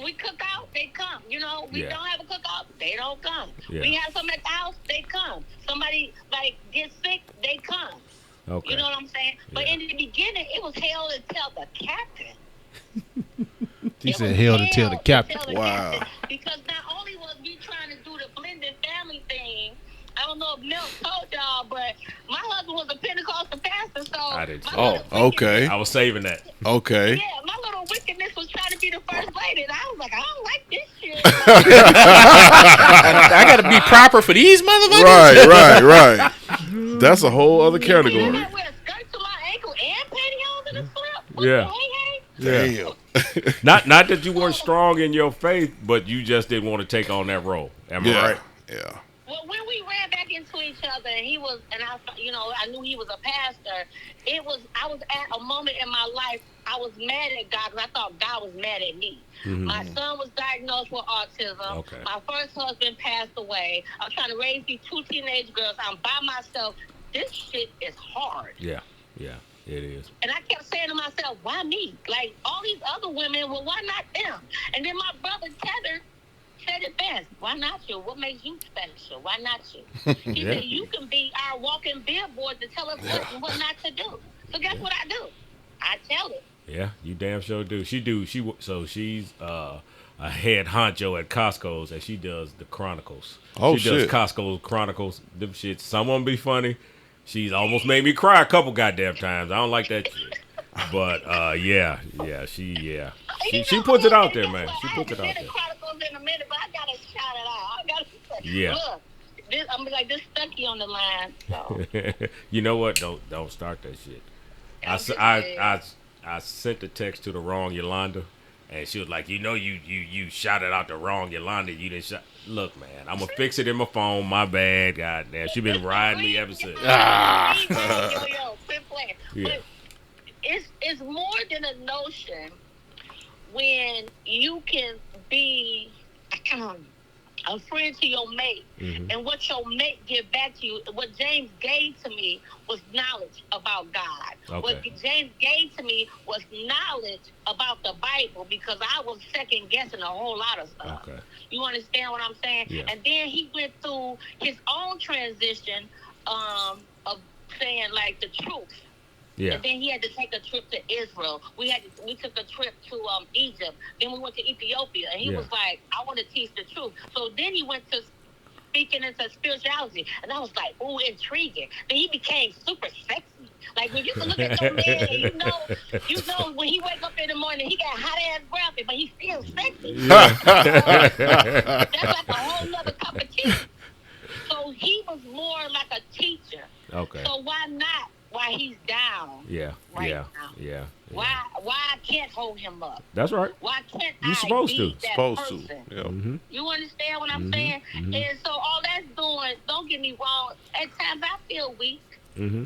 we cook out, they come. You know, we Yeah. don't have a cookout, they don't come. Yeah. We have something at the house, they come. Somebody like gets sick, they come. Okay. You know what I'm saying? But Yeah. in the beginning, it was hell to tell the captain. He It said was hell to tell the captain. Wow. captain. Because not only was we trying to do the blended family thing, I don't know if Milk told y'all, but my husband was a Pentecostal pastor, so I did my too. little Oh, okay. I was saving that. Okay. yeah, my little wickedness was trying to be the first lady, and I was like, I don't like this shit. I got to be proper for these motherfuckers. Right. That's a whole other I category. got wear a skirt to my ankle and pantyhose in the slip. What Yeah. the hey? Damn. Not that you weren't strong in your faith, but you just didn't want to take on that role. Am I Yeah. right? Yeah. Well, when we ran back into each other, and he was, and I knew he was a pastor. I was at a moment in my life. I was mad at God because I thought God was mad at me. Mm-hmm. My son was diagnosed with autism. Okay. My first husband passed away. I'm trying to raise these two teenage girls. I'm by myself. This shit is hard. Yeah. Yeah. It is. And I kept saying to myself, why me? Like, all these other women, well, why not them? And then my brother, Tether, said it best. Why not you? What makes you special? Why not you? He Yeah. said, you can be our walking billboard to tell us what not to do. So guess what I do? I tell it. Yeah, you damn sure do. So she's a head honcho at Costco's, and she does the Chronicles. Oh, she does shit. Costco's Chronicles. Them shit. Some of them be funny. She's almost made me cry a couple goddamn times. I don't like that shit. But she puts it out there, man. She puts it out there. Chronicles in a minute, but I gotta shout it out. I gotta say, Yeah. look, I'm like, like this Stuckey on the line. So You know what? Don't start that shit. I'm just saying. I sent the text to the wrong Yolanda, and she was like, you shouted out the wrong Yolanda. You didn't shout. Look, man, I'm gonna fix it in my phone. My bad, goddamn. She been riding me ever since. Yo, quit playing. Yeah. But it's more than a notion when you can be a friend to your mate, and what your mate give back to you. What James gave to me was knowledge about God. Okay. What James gave to me was knowledge about the Bible, because I was second guessing a whole lot of stuff. Okay. You understand what I'm saying? Yeah. And then he went through his own transition of saying like the truth. Yeah. And then he had to take a trip to Israel. We took a trip to Egypt. Then we went to Ethiopia, and he was like, "I want to teach the truth." So then he went to speaking into spirituality, and I was like, "Ooh, intriguing." Then he became super sexy. Like when you can look at your man, and you know when he wake up in the morning, he got hot ass breath, but he still sexy. That's like a whole nother cup of tea. So he was more like a teacher. Okay. So why not? Why he's down? Yeah. Right Yeah. now. Yeah. Why I can't hold him up? That's right. Why can't You're I supposed be to. that Supposed person? to. Yeah. Mm-hmm. You understand what I'm saying? And so all that's doing, don't get me wrong, at times I feel weak. Mm-hmm.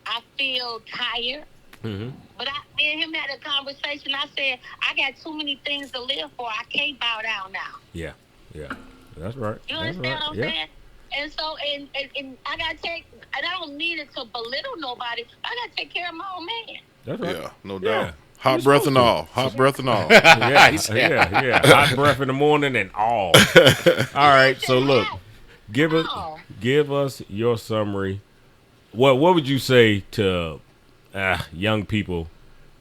I feel tired. Mm-hmm. But me and him had a conversation. I said, I got too many things to live for. I can't bow down now. Yeah. Yeah. That's right. You That's understand right. what I'm saying? And so, and I got to take, and I don't need it to belittle nobody. I got to take care of my own man. That's right. Yeah, no Yeah. doubt. Hot breath and all. Hot breath and all. Yeah. Hot breath in the morning and all. All right. So look, give us your summary. What would you say to young people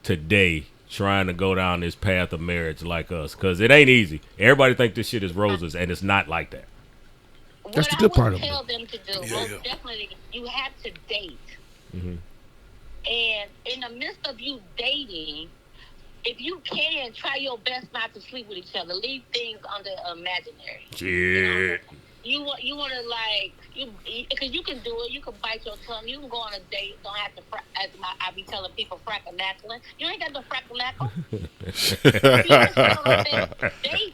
today trying to go down this path of marriage like us? Because it ain't easy. Everybody think this shit is roses, and it's not like that. That's the good part of it. What I would tell them to do, most definitely, you have to date. Mm-hmm. And in the midst of you dating, if you can, try your best not to sleep with each other. Leave things under imaginary. Shit. You want to like because you can do it. You can bite your tongue. You can go on a date. Don't have to. I be telling people frackanackling. You ain't got to frackanackle.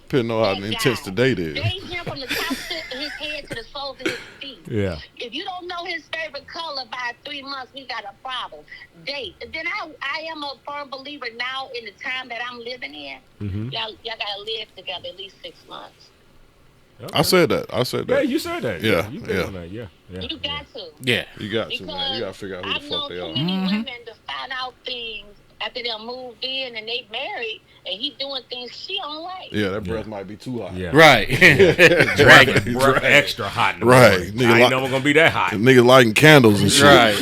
Depending on how intense the date is. Date him from the top of his head to the soles of his feet. Yeah. If you don't know his favorite color by 3 months, we got a problem. Date. And then I am a firm believer now in the time that I'm living in. Mm-hmm. Y'all gotta live together at least 6 months. Okay. I said that. Yeah, you said that. Yeah, You yeah. on that. Yeah. You got to. Yeah. You got to, man. You got to figure out who the I've fuck known they too are. many women to find out things after they moved in and they married, and he doing things she don't like. Yeah, that breath might be too hot. Yeah. Right. Dragon. Breath extra hot in the Right. morning. Nigga I ain't never gonna be that hot. Nigga lighting candles and shit. Right.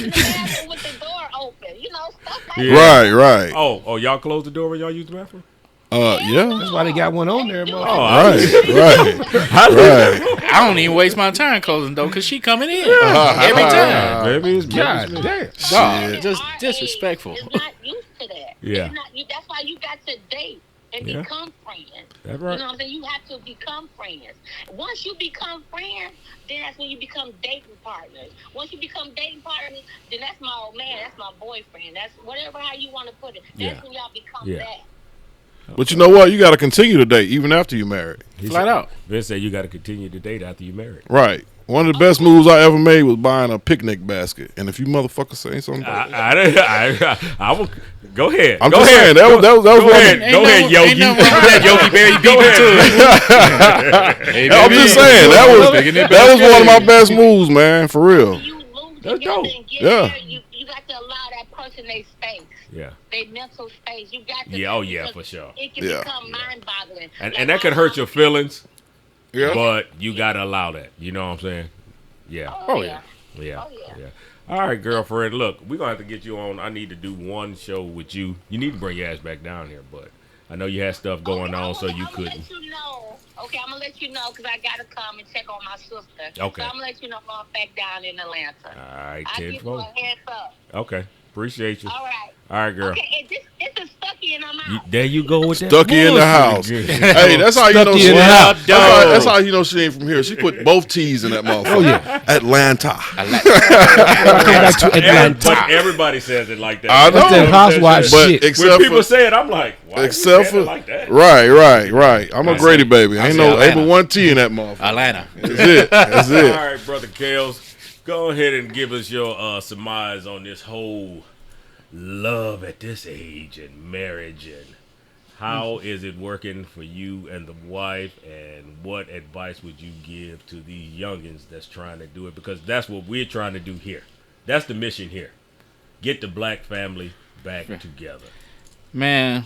With the door open, stuff like that. Right. Oh, y'all close the door when y'all use the bathroom? Yeah. That's why they got one on there, man. Right. I don't even waste my time closing though, cause she coming in every time. Baby, it's God damn. damn. Dog, just Our disrespectful. age is not used to that. Yeah. It's not, that's why you got to date and Yeah. become friends. That's right. You know what I'm saying? You have to become friends. Once you become friends, then that's when you become dating partners. Once you become dating partners, then that's my old man. That's my boyfriend. That's whatever how you want to put it. That's Yeah. when y'all become Yeah. that. But you know what? You got to continue to date even after you married. Flat out. Vince said you got to continue to date after you married. Right. One of the best moves I ever made was buying a picnic basket. And if you motherfuckers say something, I will go ahead. I'm go just ahead. saying that was Go one. ahead, Ain't go no- ahead, Yogi. ain't nothing wrong with that, Yogi Berry. You beat me to it. Hey, I'm baby. just saying that was one of my best moves, man. For real. You move That's together dope. and get Yeah. there, you got to allow that person their space. Yeah. Their mental space. You got to. Yeah, oh yeah, because for sure. It can Yeah. become mind-boggling. And that could hurt your feelings, Yeah. but you got to allow that. You know what I'm saying? Yeah. Oh yeah. Yeah. Oh, yeah. All right, girlfriend. Look, we're going to have to get you on. I need to do one show with you. You need to bring your ass back down here, but I know you had stuff going on, so you couldn't. I'm gonna let you know. Okay, I'm gonna let you know because I gotta come and check on my sister. Okay. So I'm gonna let you know when I'm back down in Atlanta. All right, I'll give you 10-4. a heads up. Okay. Appreciate you. All right. All right, girl. Okay, and this is Stuckey, and I'm There you go with that. Stuckey in the house. Hey, that's how you know Stuckey she in the house. That's how you know she ain't from here. She put both T's in that motherfucker. Oh, yeah. Atlanta. Come back to Atlanta. But everybody says it like that. I know. That's that housewife But shit. except When people for, say it, I'm like, why except you for like that? right. I'm a Grady baby. Ain't no Atlanta. able one T in that motherfucker. Atlanta. That's it. All right, brother Kales, go ahead and give us your surmise on this whole love at this age and marriage, and how is it working for you and the wife, and what advice would you give to these youngins that's trying to do it? Because that's what we're trying to do here. That's the mission here. Get the black family back together. Man,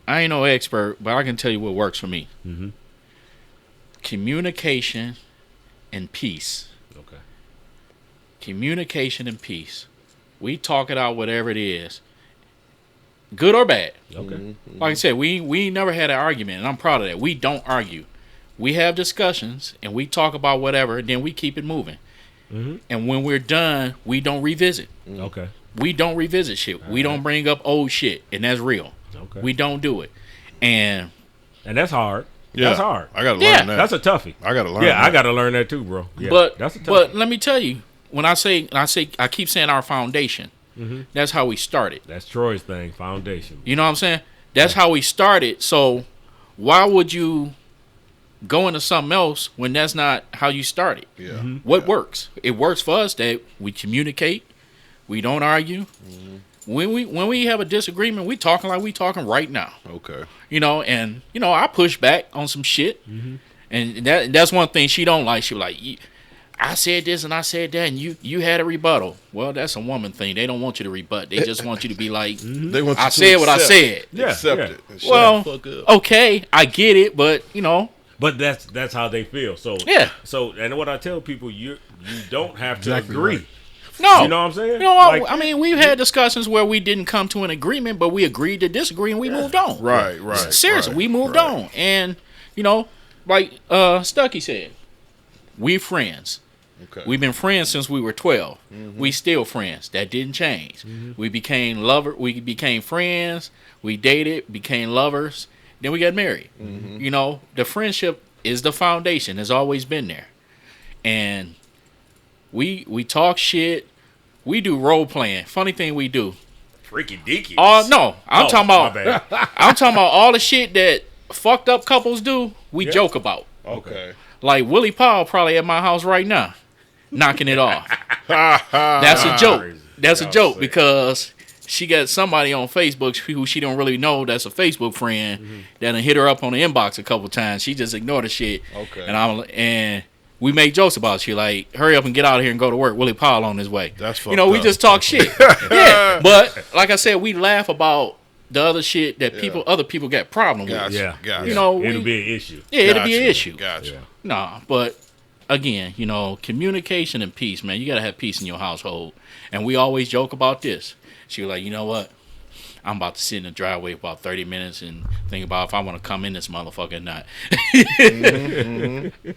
I ain't no expert, but I can tell you what works for me. Mm-hmm. Communication and peace. Okay. Communication and peace. We talk it out, whatever it is, good or bad. Okay. Like I said, we never had an argument, and I'm proud of that. We don't argue. We have discussions, and we talk about whatever, and then we keep it moving. Mm-hmm. And when we're done, we don't revisit. Okay. We don't revisit shit. We don't bring up old shit, and that's real. Okay. We don't do it. And that's hard. Yeah, That's hard. I gotta Yeah. learn that. That's a toughie. I gotta learn. Yeah, that. I gotta learn that too, bro. Yeah, but that's a toughie. but let me tell you, when I keep saying our foundation. Mm-hmm. That's how we started. That's Troy's thing, foundation. You know what I'm saying? That's how we started. So why would you go into something else when that's not how you started? Yeah. Mm-hmm. What works? It works for us that we communicate. We don't argue. Mm-hmm. When we have a disagreement, we talking like we talking right now. Okay. You know, and you know, I push back on some shit, and that's one thing she don't like. She was like, I said this and I said that, and you had a rebuttal. Well, that's a woman thing. They don't want you to rebut. They just want you to be like, They want you I to said what I accept- said. Yeah, Accept yeah. it. And shut Well, the fuck up. okay, I get it, but you know, But that's how they feel. So Yeah. So and what I tell people, you don't have to Exactly agree. right. no. You know what I'm saying? You know, Like, I mean, we've had discussions where we didn't come to an agreement, but we agreed to disagree and we moved on. Right. Seriously, right, we moved right. on. And, you know, like Stuckey said, we friends. Okay. We've been friends since we were 12. We still friends. That didn't change. We became We became friends. We dated, became lovers. Then we got married. You know, the friendship is the foundation. It's always been there. And we talk shit. We do role playing. Funny thing we do. freaky deaky. No, I'm talking my about. bad. I'm talking about all the shit that fucked up couples do. We joke about. Okay. Like Willie Powell probably at my house right now, knocking it off. That's a joke. Crazy. That's a Y'all joke sick. because she got somebody on Facebook who she don't really know. That's a Facebook friend that done hit her up on the inbox a couple times. She just ignored the shit. Okay. And we make jokes about it. She like, hurry up and get out of here and go to work. Willie Powell on his way. That's fucked You know, we up. just talk shit. Yeah, but like I said, we laugh about the other shit that other people got problem with. Gotcha. Yeah. Gotcha. You know, It'll be an issue. Yeah, it'll be an Gotcha. issue. Gotcha. Nah, but again, you know, communication and peace, man. You gotta have peace in your household. And we always joke about this. She was like, you know what? I'm about to sit in the driveway for about 30 minutes and think about if I want to come in this motherfucker or not.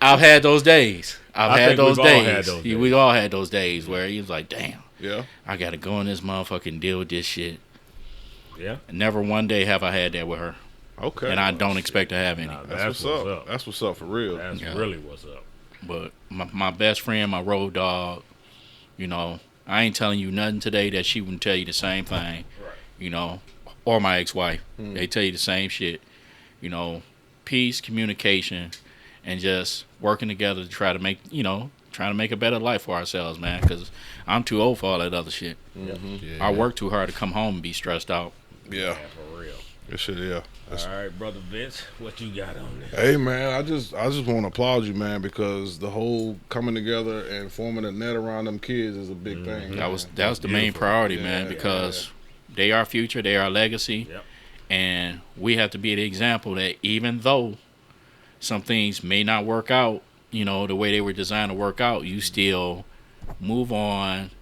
I've had those days. I think we've all had those days. We all had those days where he was like, damn, Yeah. I got to go in this motherfucker and deal with this shit. Yeah. And never one day have I had that with her. Okay. And I don't expect to have any. Nah, That's what's up. That's what's up for real. That's Yeah. really what's up. But my best friend, my road dog, you know, I ain't telling you nothing today that she wouldn't tell you the same thing. Right. You know, or my ex-wife. They tell you the same shit. You know, peace, communication, and just working together to try to make, trying to make a better life for ourselves, man, because I'm too old for all that other shit. Yeah. I work too hard to come home and be stressed out. Yeah. Yeah, for real. This shit, yeah. All right, brother Vince, what you got on this? Hey man, I just want to applaud you, man, because the whole coming together and forming a net around them kids is a big thing. That was the main beautiful. priority, Yeah, man, because they are future, they are legacy, Yep. and we have to be the example that even though some things may not work out, the way they were designed to work out, you still move on,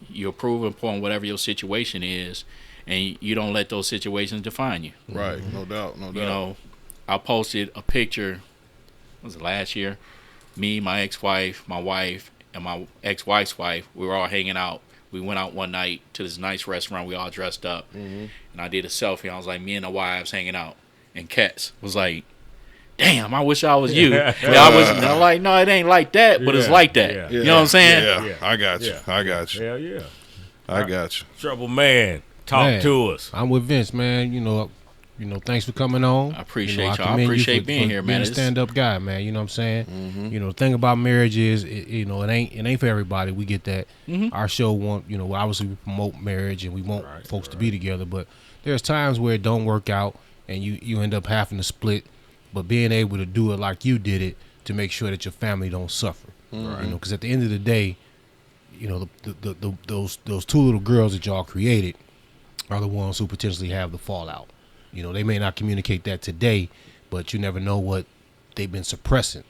you improve upon whatever your situation is, and you don't let those situations define you. Right, no doubt, no doubt. You know, I posted a picture, was it last year? Me, my ex-wife, my wife, and my ex-wife's wife, we were all hanging out. We went out one night to this nice restaurant. We all dressed up, and I did a selfie. I was like, me and the wives hanging out, and Cats was like, damn, I wish I was you. I'm like, no, it ain't like that, but it's like that. Yeah. You know what I'm saying? Yeah, I got you. I got you. Hell yeah. I got you. Trouble man, talk Man, to us. I'm with Vince, man. Thanks for coming on. I appreciate y'all. I commend you appreciate being here, man. Being a stand-up guy, man. You know what I'm saying? The thing about marriage is, it ain't for everybody. We get that. Our show obviously we promote marriage and we want folks to be together, but there's times where it don't work out and you end up having to split. But being able to do it like you did it to make sure that your family don't suffer, because at the end of the day, those two little girls that y'all created are the ones who potentially have the fallout. They may not communicate that today, but you never know what they've been suppressing.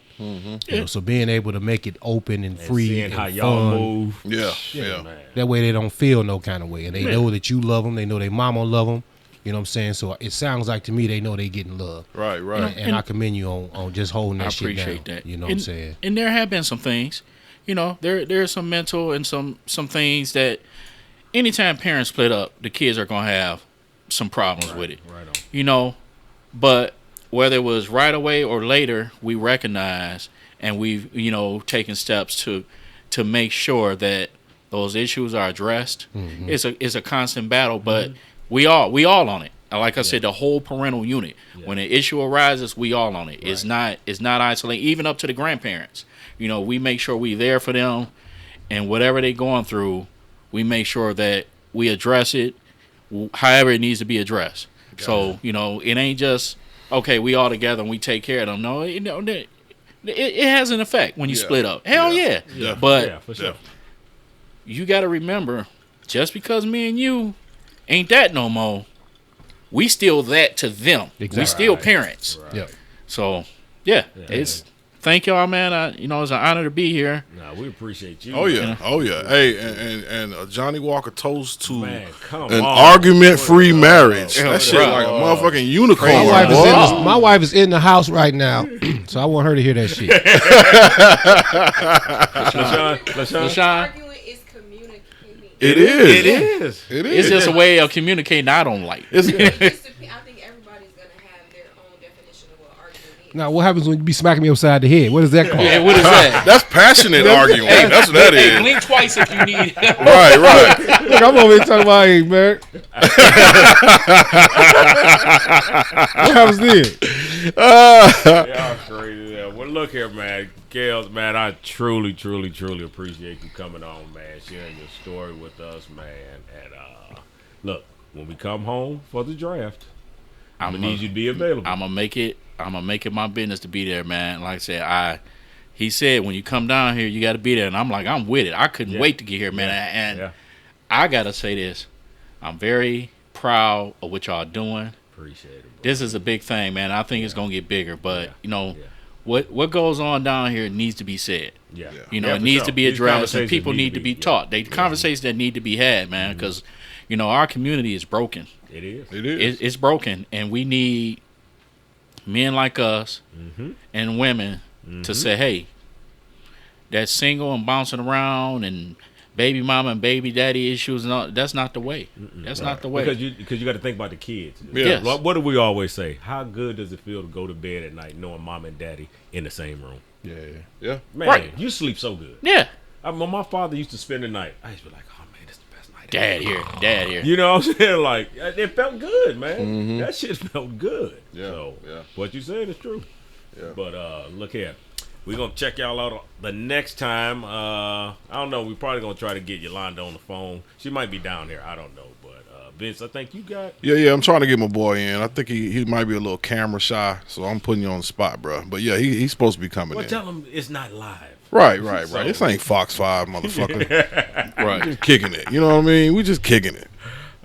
So being able to make it open and free seeing and how y'all fun, move. Yeah. Man. that way they don't feel no kind of way, and they know that you love them. They know their mama love them. You know what I'm saying? So it sounds like to me they know they getting love. Right. And I commend you on just holding that shit down. I appreciate that. You know what I'm saying? And there have been some things, there's some mental and some things that anytime parents split up, the kids are going to have some problems with it. Right on. But whether it was right away or later, we recognize and we've, taken steps to make sure that those issues are addressed. It's a constant battle, but we all on it. Like I said, the whole parental unit. When an issue arises, we all on it. It's not isolated. Even up to the grandparents. We make sure we there for them, and whatever they going through, we make sure that we address it, however it needs to be addressed. So it ain't just okay. We all together and we take care of them. No, it has an effect when you split up. Hell yeah. But for sure. You got to remember, just because me and you ain't that no more, we still that to them. Exactly. We still parents. Yep. So it's thank y'all, man. It's an honor to be here. Nah, we appreciate you. Oh yeah. Hey, and Johnny Walker toast to Man, come an on. argument-free marriage. That shit like a motherfucking unicorn. My wife is in the house right now, so I want her to hear that shit. LaShawn, Arguing is communicating. It is. it's just a way of communicating I don't like. I think everybody's gonna have their own definition of what arguing is. Now, what happens when you be smacking me upside the head? What is that called? Yeah, what is that? That's passionate arguing. That's what that is. Blink twice if you need. Right. Look, I'm over here talking about, hey, man. What happens then? Y'all crazy. Yeah. Well, look here, man. Gales, man, I truly appreciate you coming on, man, sharing your story with us, man. And look, when we come home for the draft, I'm gonna need you to be available. I'm gonna make it my business to be there, man. Like I said, he said when you come down here, you got to be there, and I'm like, I'm with it. I couldn't wait to get here, man. And I gotta say this, I'm very proud of what y'all doing. Appreciate it, bro. This is a big thing, man. I think it's gonna get bigger, but what goes on down here needs to be said. It needs to be addressed, and people need to be taught. They conversations that need to be had, man, because our community is broken. It is. It's broken, and we need men like us and women to say, hey, that single and bouncing around and baby mama and baby daddy issues, that's not the way. That's not the way. Because you got to think about the kids. Yes. What do we always say? How good does it feel to go to bed at night knowing mom and daddy in the same room? Yeah. Man, you sleep so good. Yeah. When my father used to spend the night, I used to be like, oh, man, this is the best night ever. Dad here. You know what I'm saying? Like, it felt good, man. That shit felt good. Yeah. So, what you said is true. Yeah. But look here. We're going to check y'all out the next time. I don't know. We're probably going to try to get Yolanda on the phone. She might be down here. I don't know. But, Vince, I think you got... Yeah, I'm trying to get my boy in. I think he might be a little camera shy, so I'm putting you on the spot, bro. But, yeah, he's supposed to be coming in. Well, tell him it's not live. Right. This ain't Fox 5, motherfucker. Right. Just kicking it. You know what I mean? We just kicking it.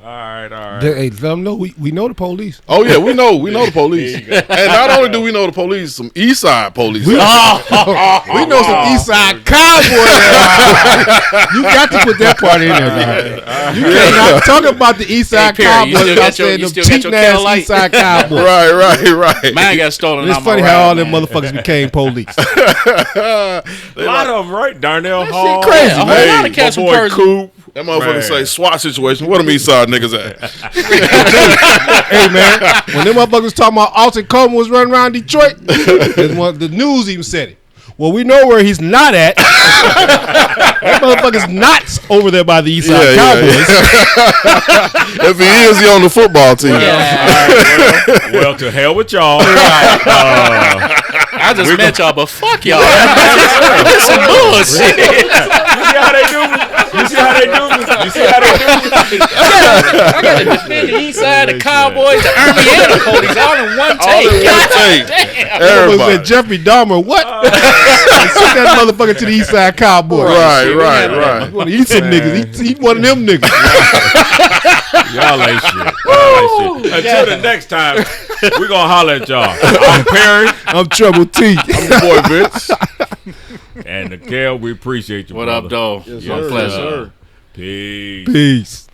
All right. Hey, let them know we know the police. Oh yeah, we know the police. And not only do we know the police, some East Side police. We know some East Side cowboys. You got to put that part in there, dog. You cannot talk about the East Side cowboys without saying them cheating ass East Side cowboys. Right. Mine got stolen. It's funny how all them motherfuckers became police. A lot of them, right? Darnell Hall. Shit crazy, a man. lot of cats my from boy Percy. Coop. That motherfucker Man. say SWAT situation. Where them East Side niggas at? Hey man, when them motherfuckers talking about Alton Coleman was running around Detroit, the news even said it. Well, we know where he's not at. That motherfucker's not over there by the East Side Cowboys. If he is, he on the football team. Well, to hell with y'all. I just met y'all, but fuck y'all. That's some bullshit. You see how they do me? You see how they do me? I got to defend the East Side, the Cowboys, the Army, and the police all in one take. Everybody Everybody. said Jeffrey Dahmer, what? Send that motherfucker to the East Side Cowboys. Right. You want to eat some niggas? He one of them niggas. Y'all ain't shit. Until the next time, we gonna holler at y'all. I'm Perry. I'm Trouble T. I'm the boy Vince. And NeKael, we appreciate you. What brother. up, though? Yes, My sir. pleasure. Yes, sir. Peace. Peace.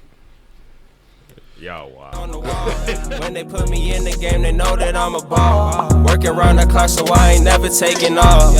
Y'all wow. On the wall. When they put me in the game, they know that I'm a ball. Working around the clock, so I ain't never taking off.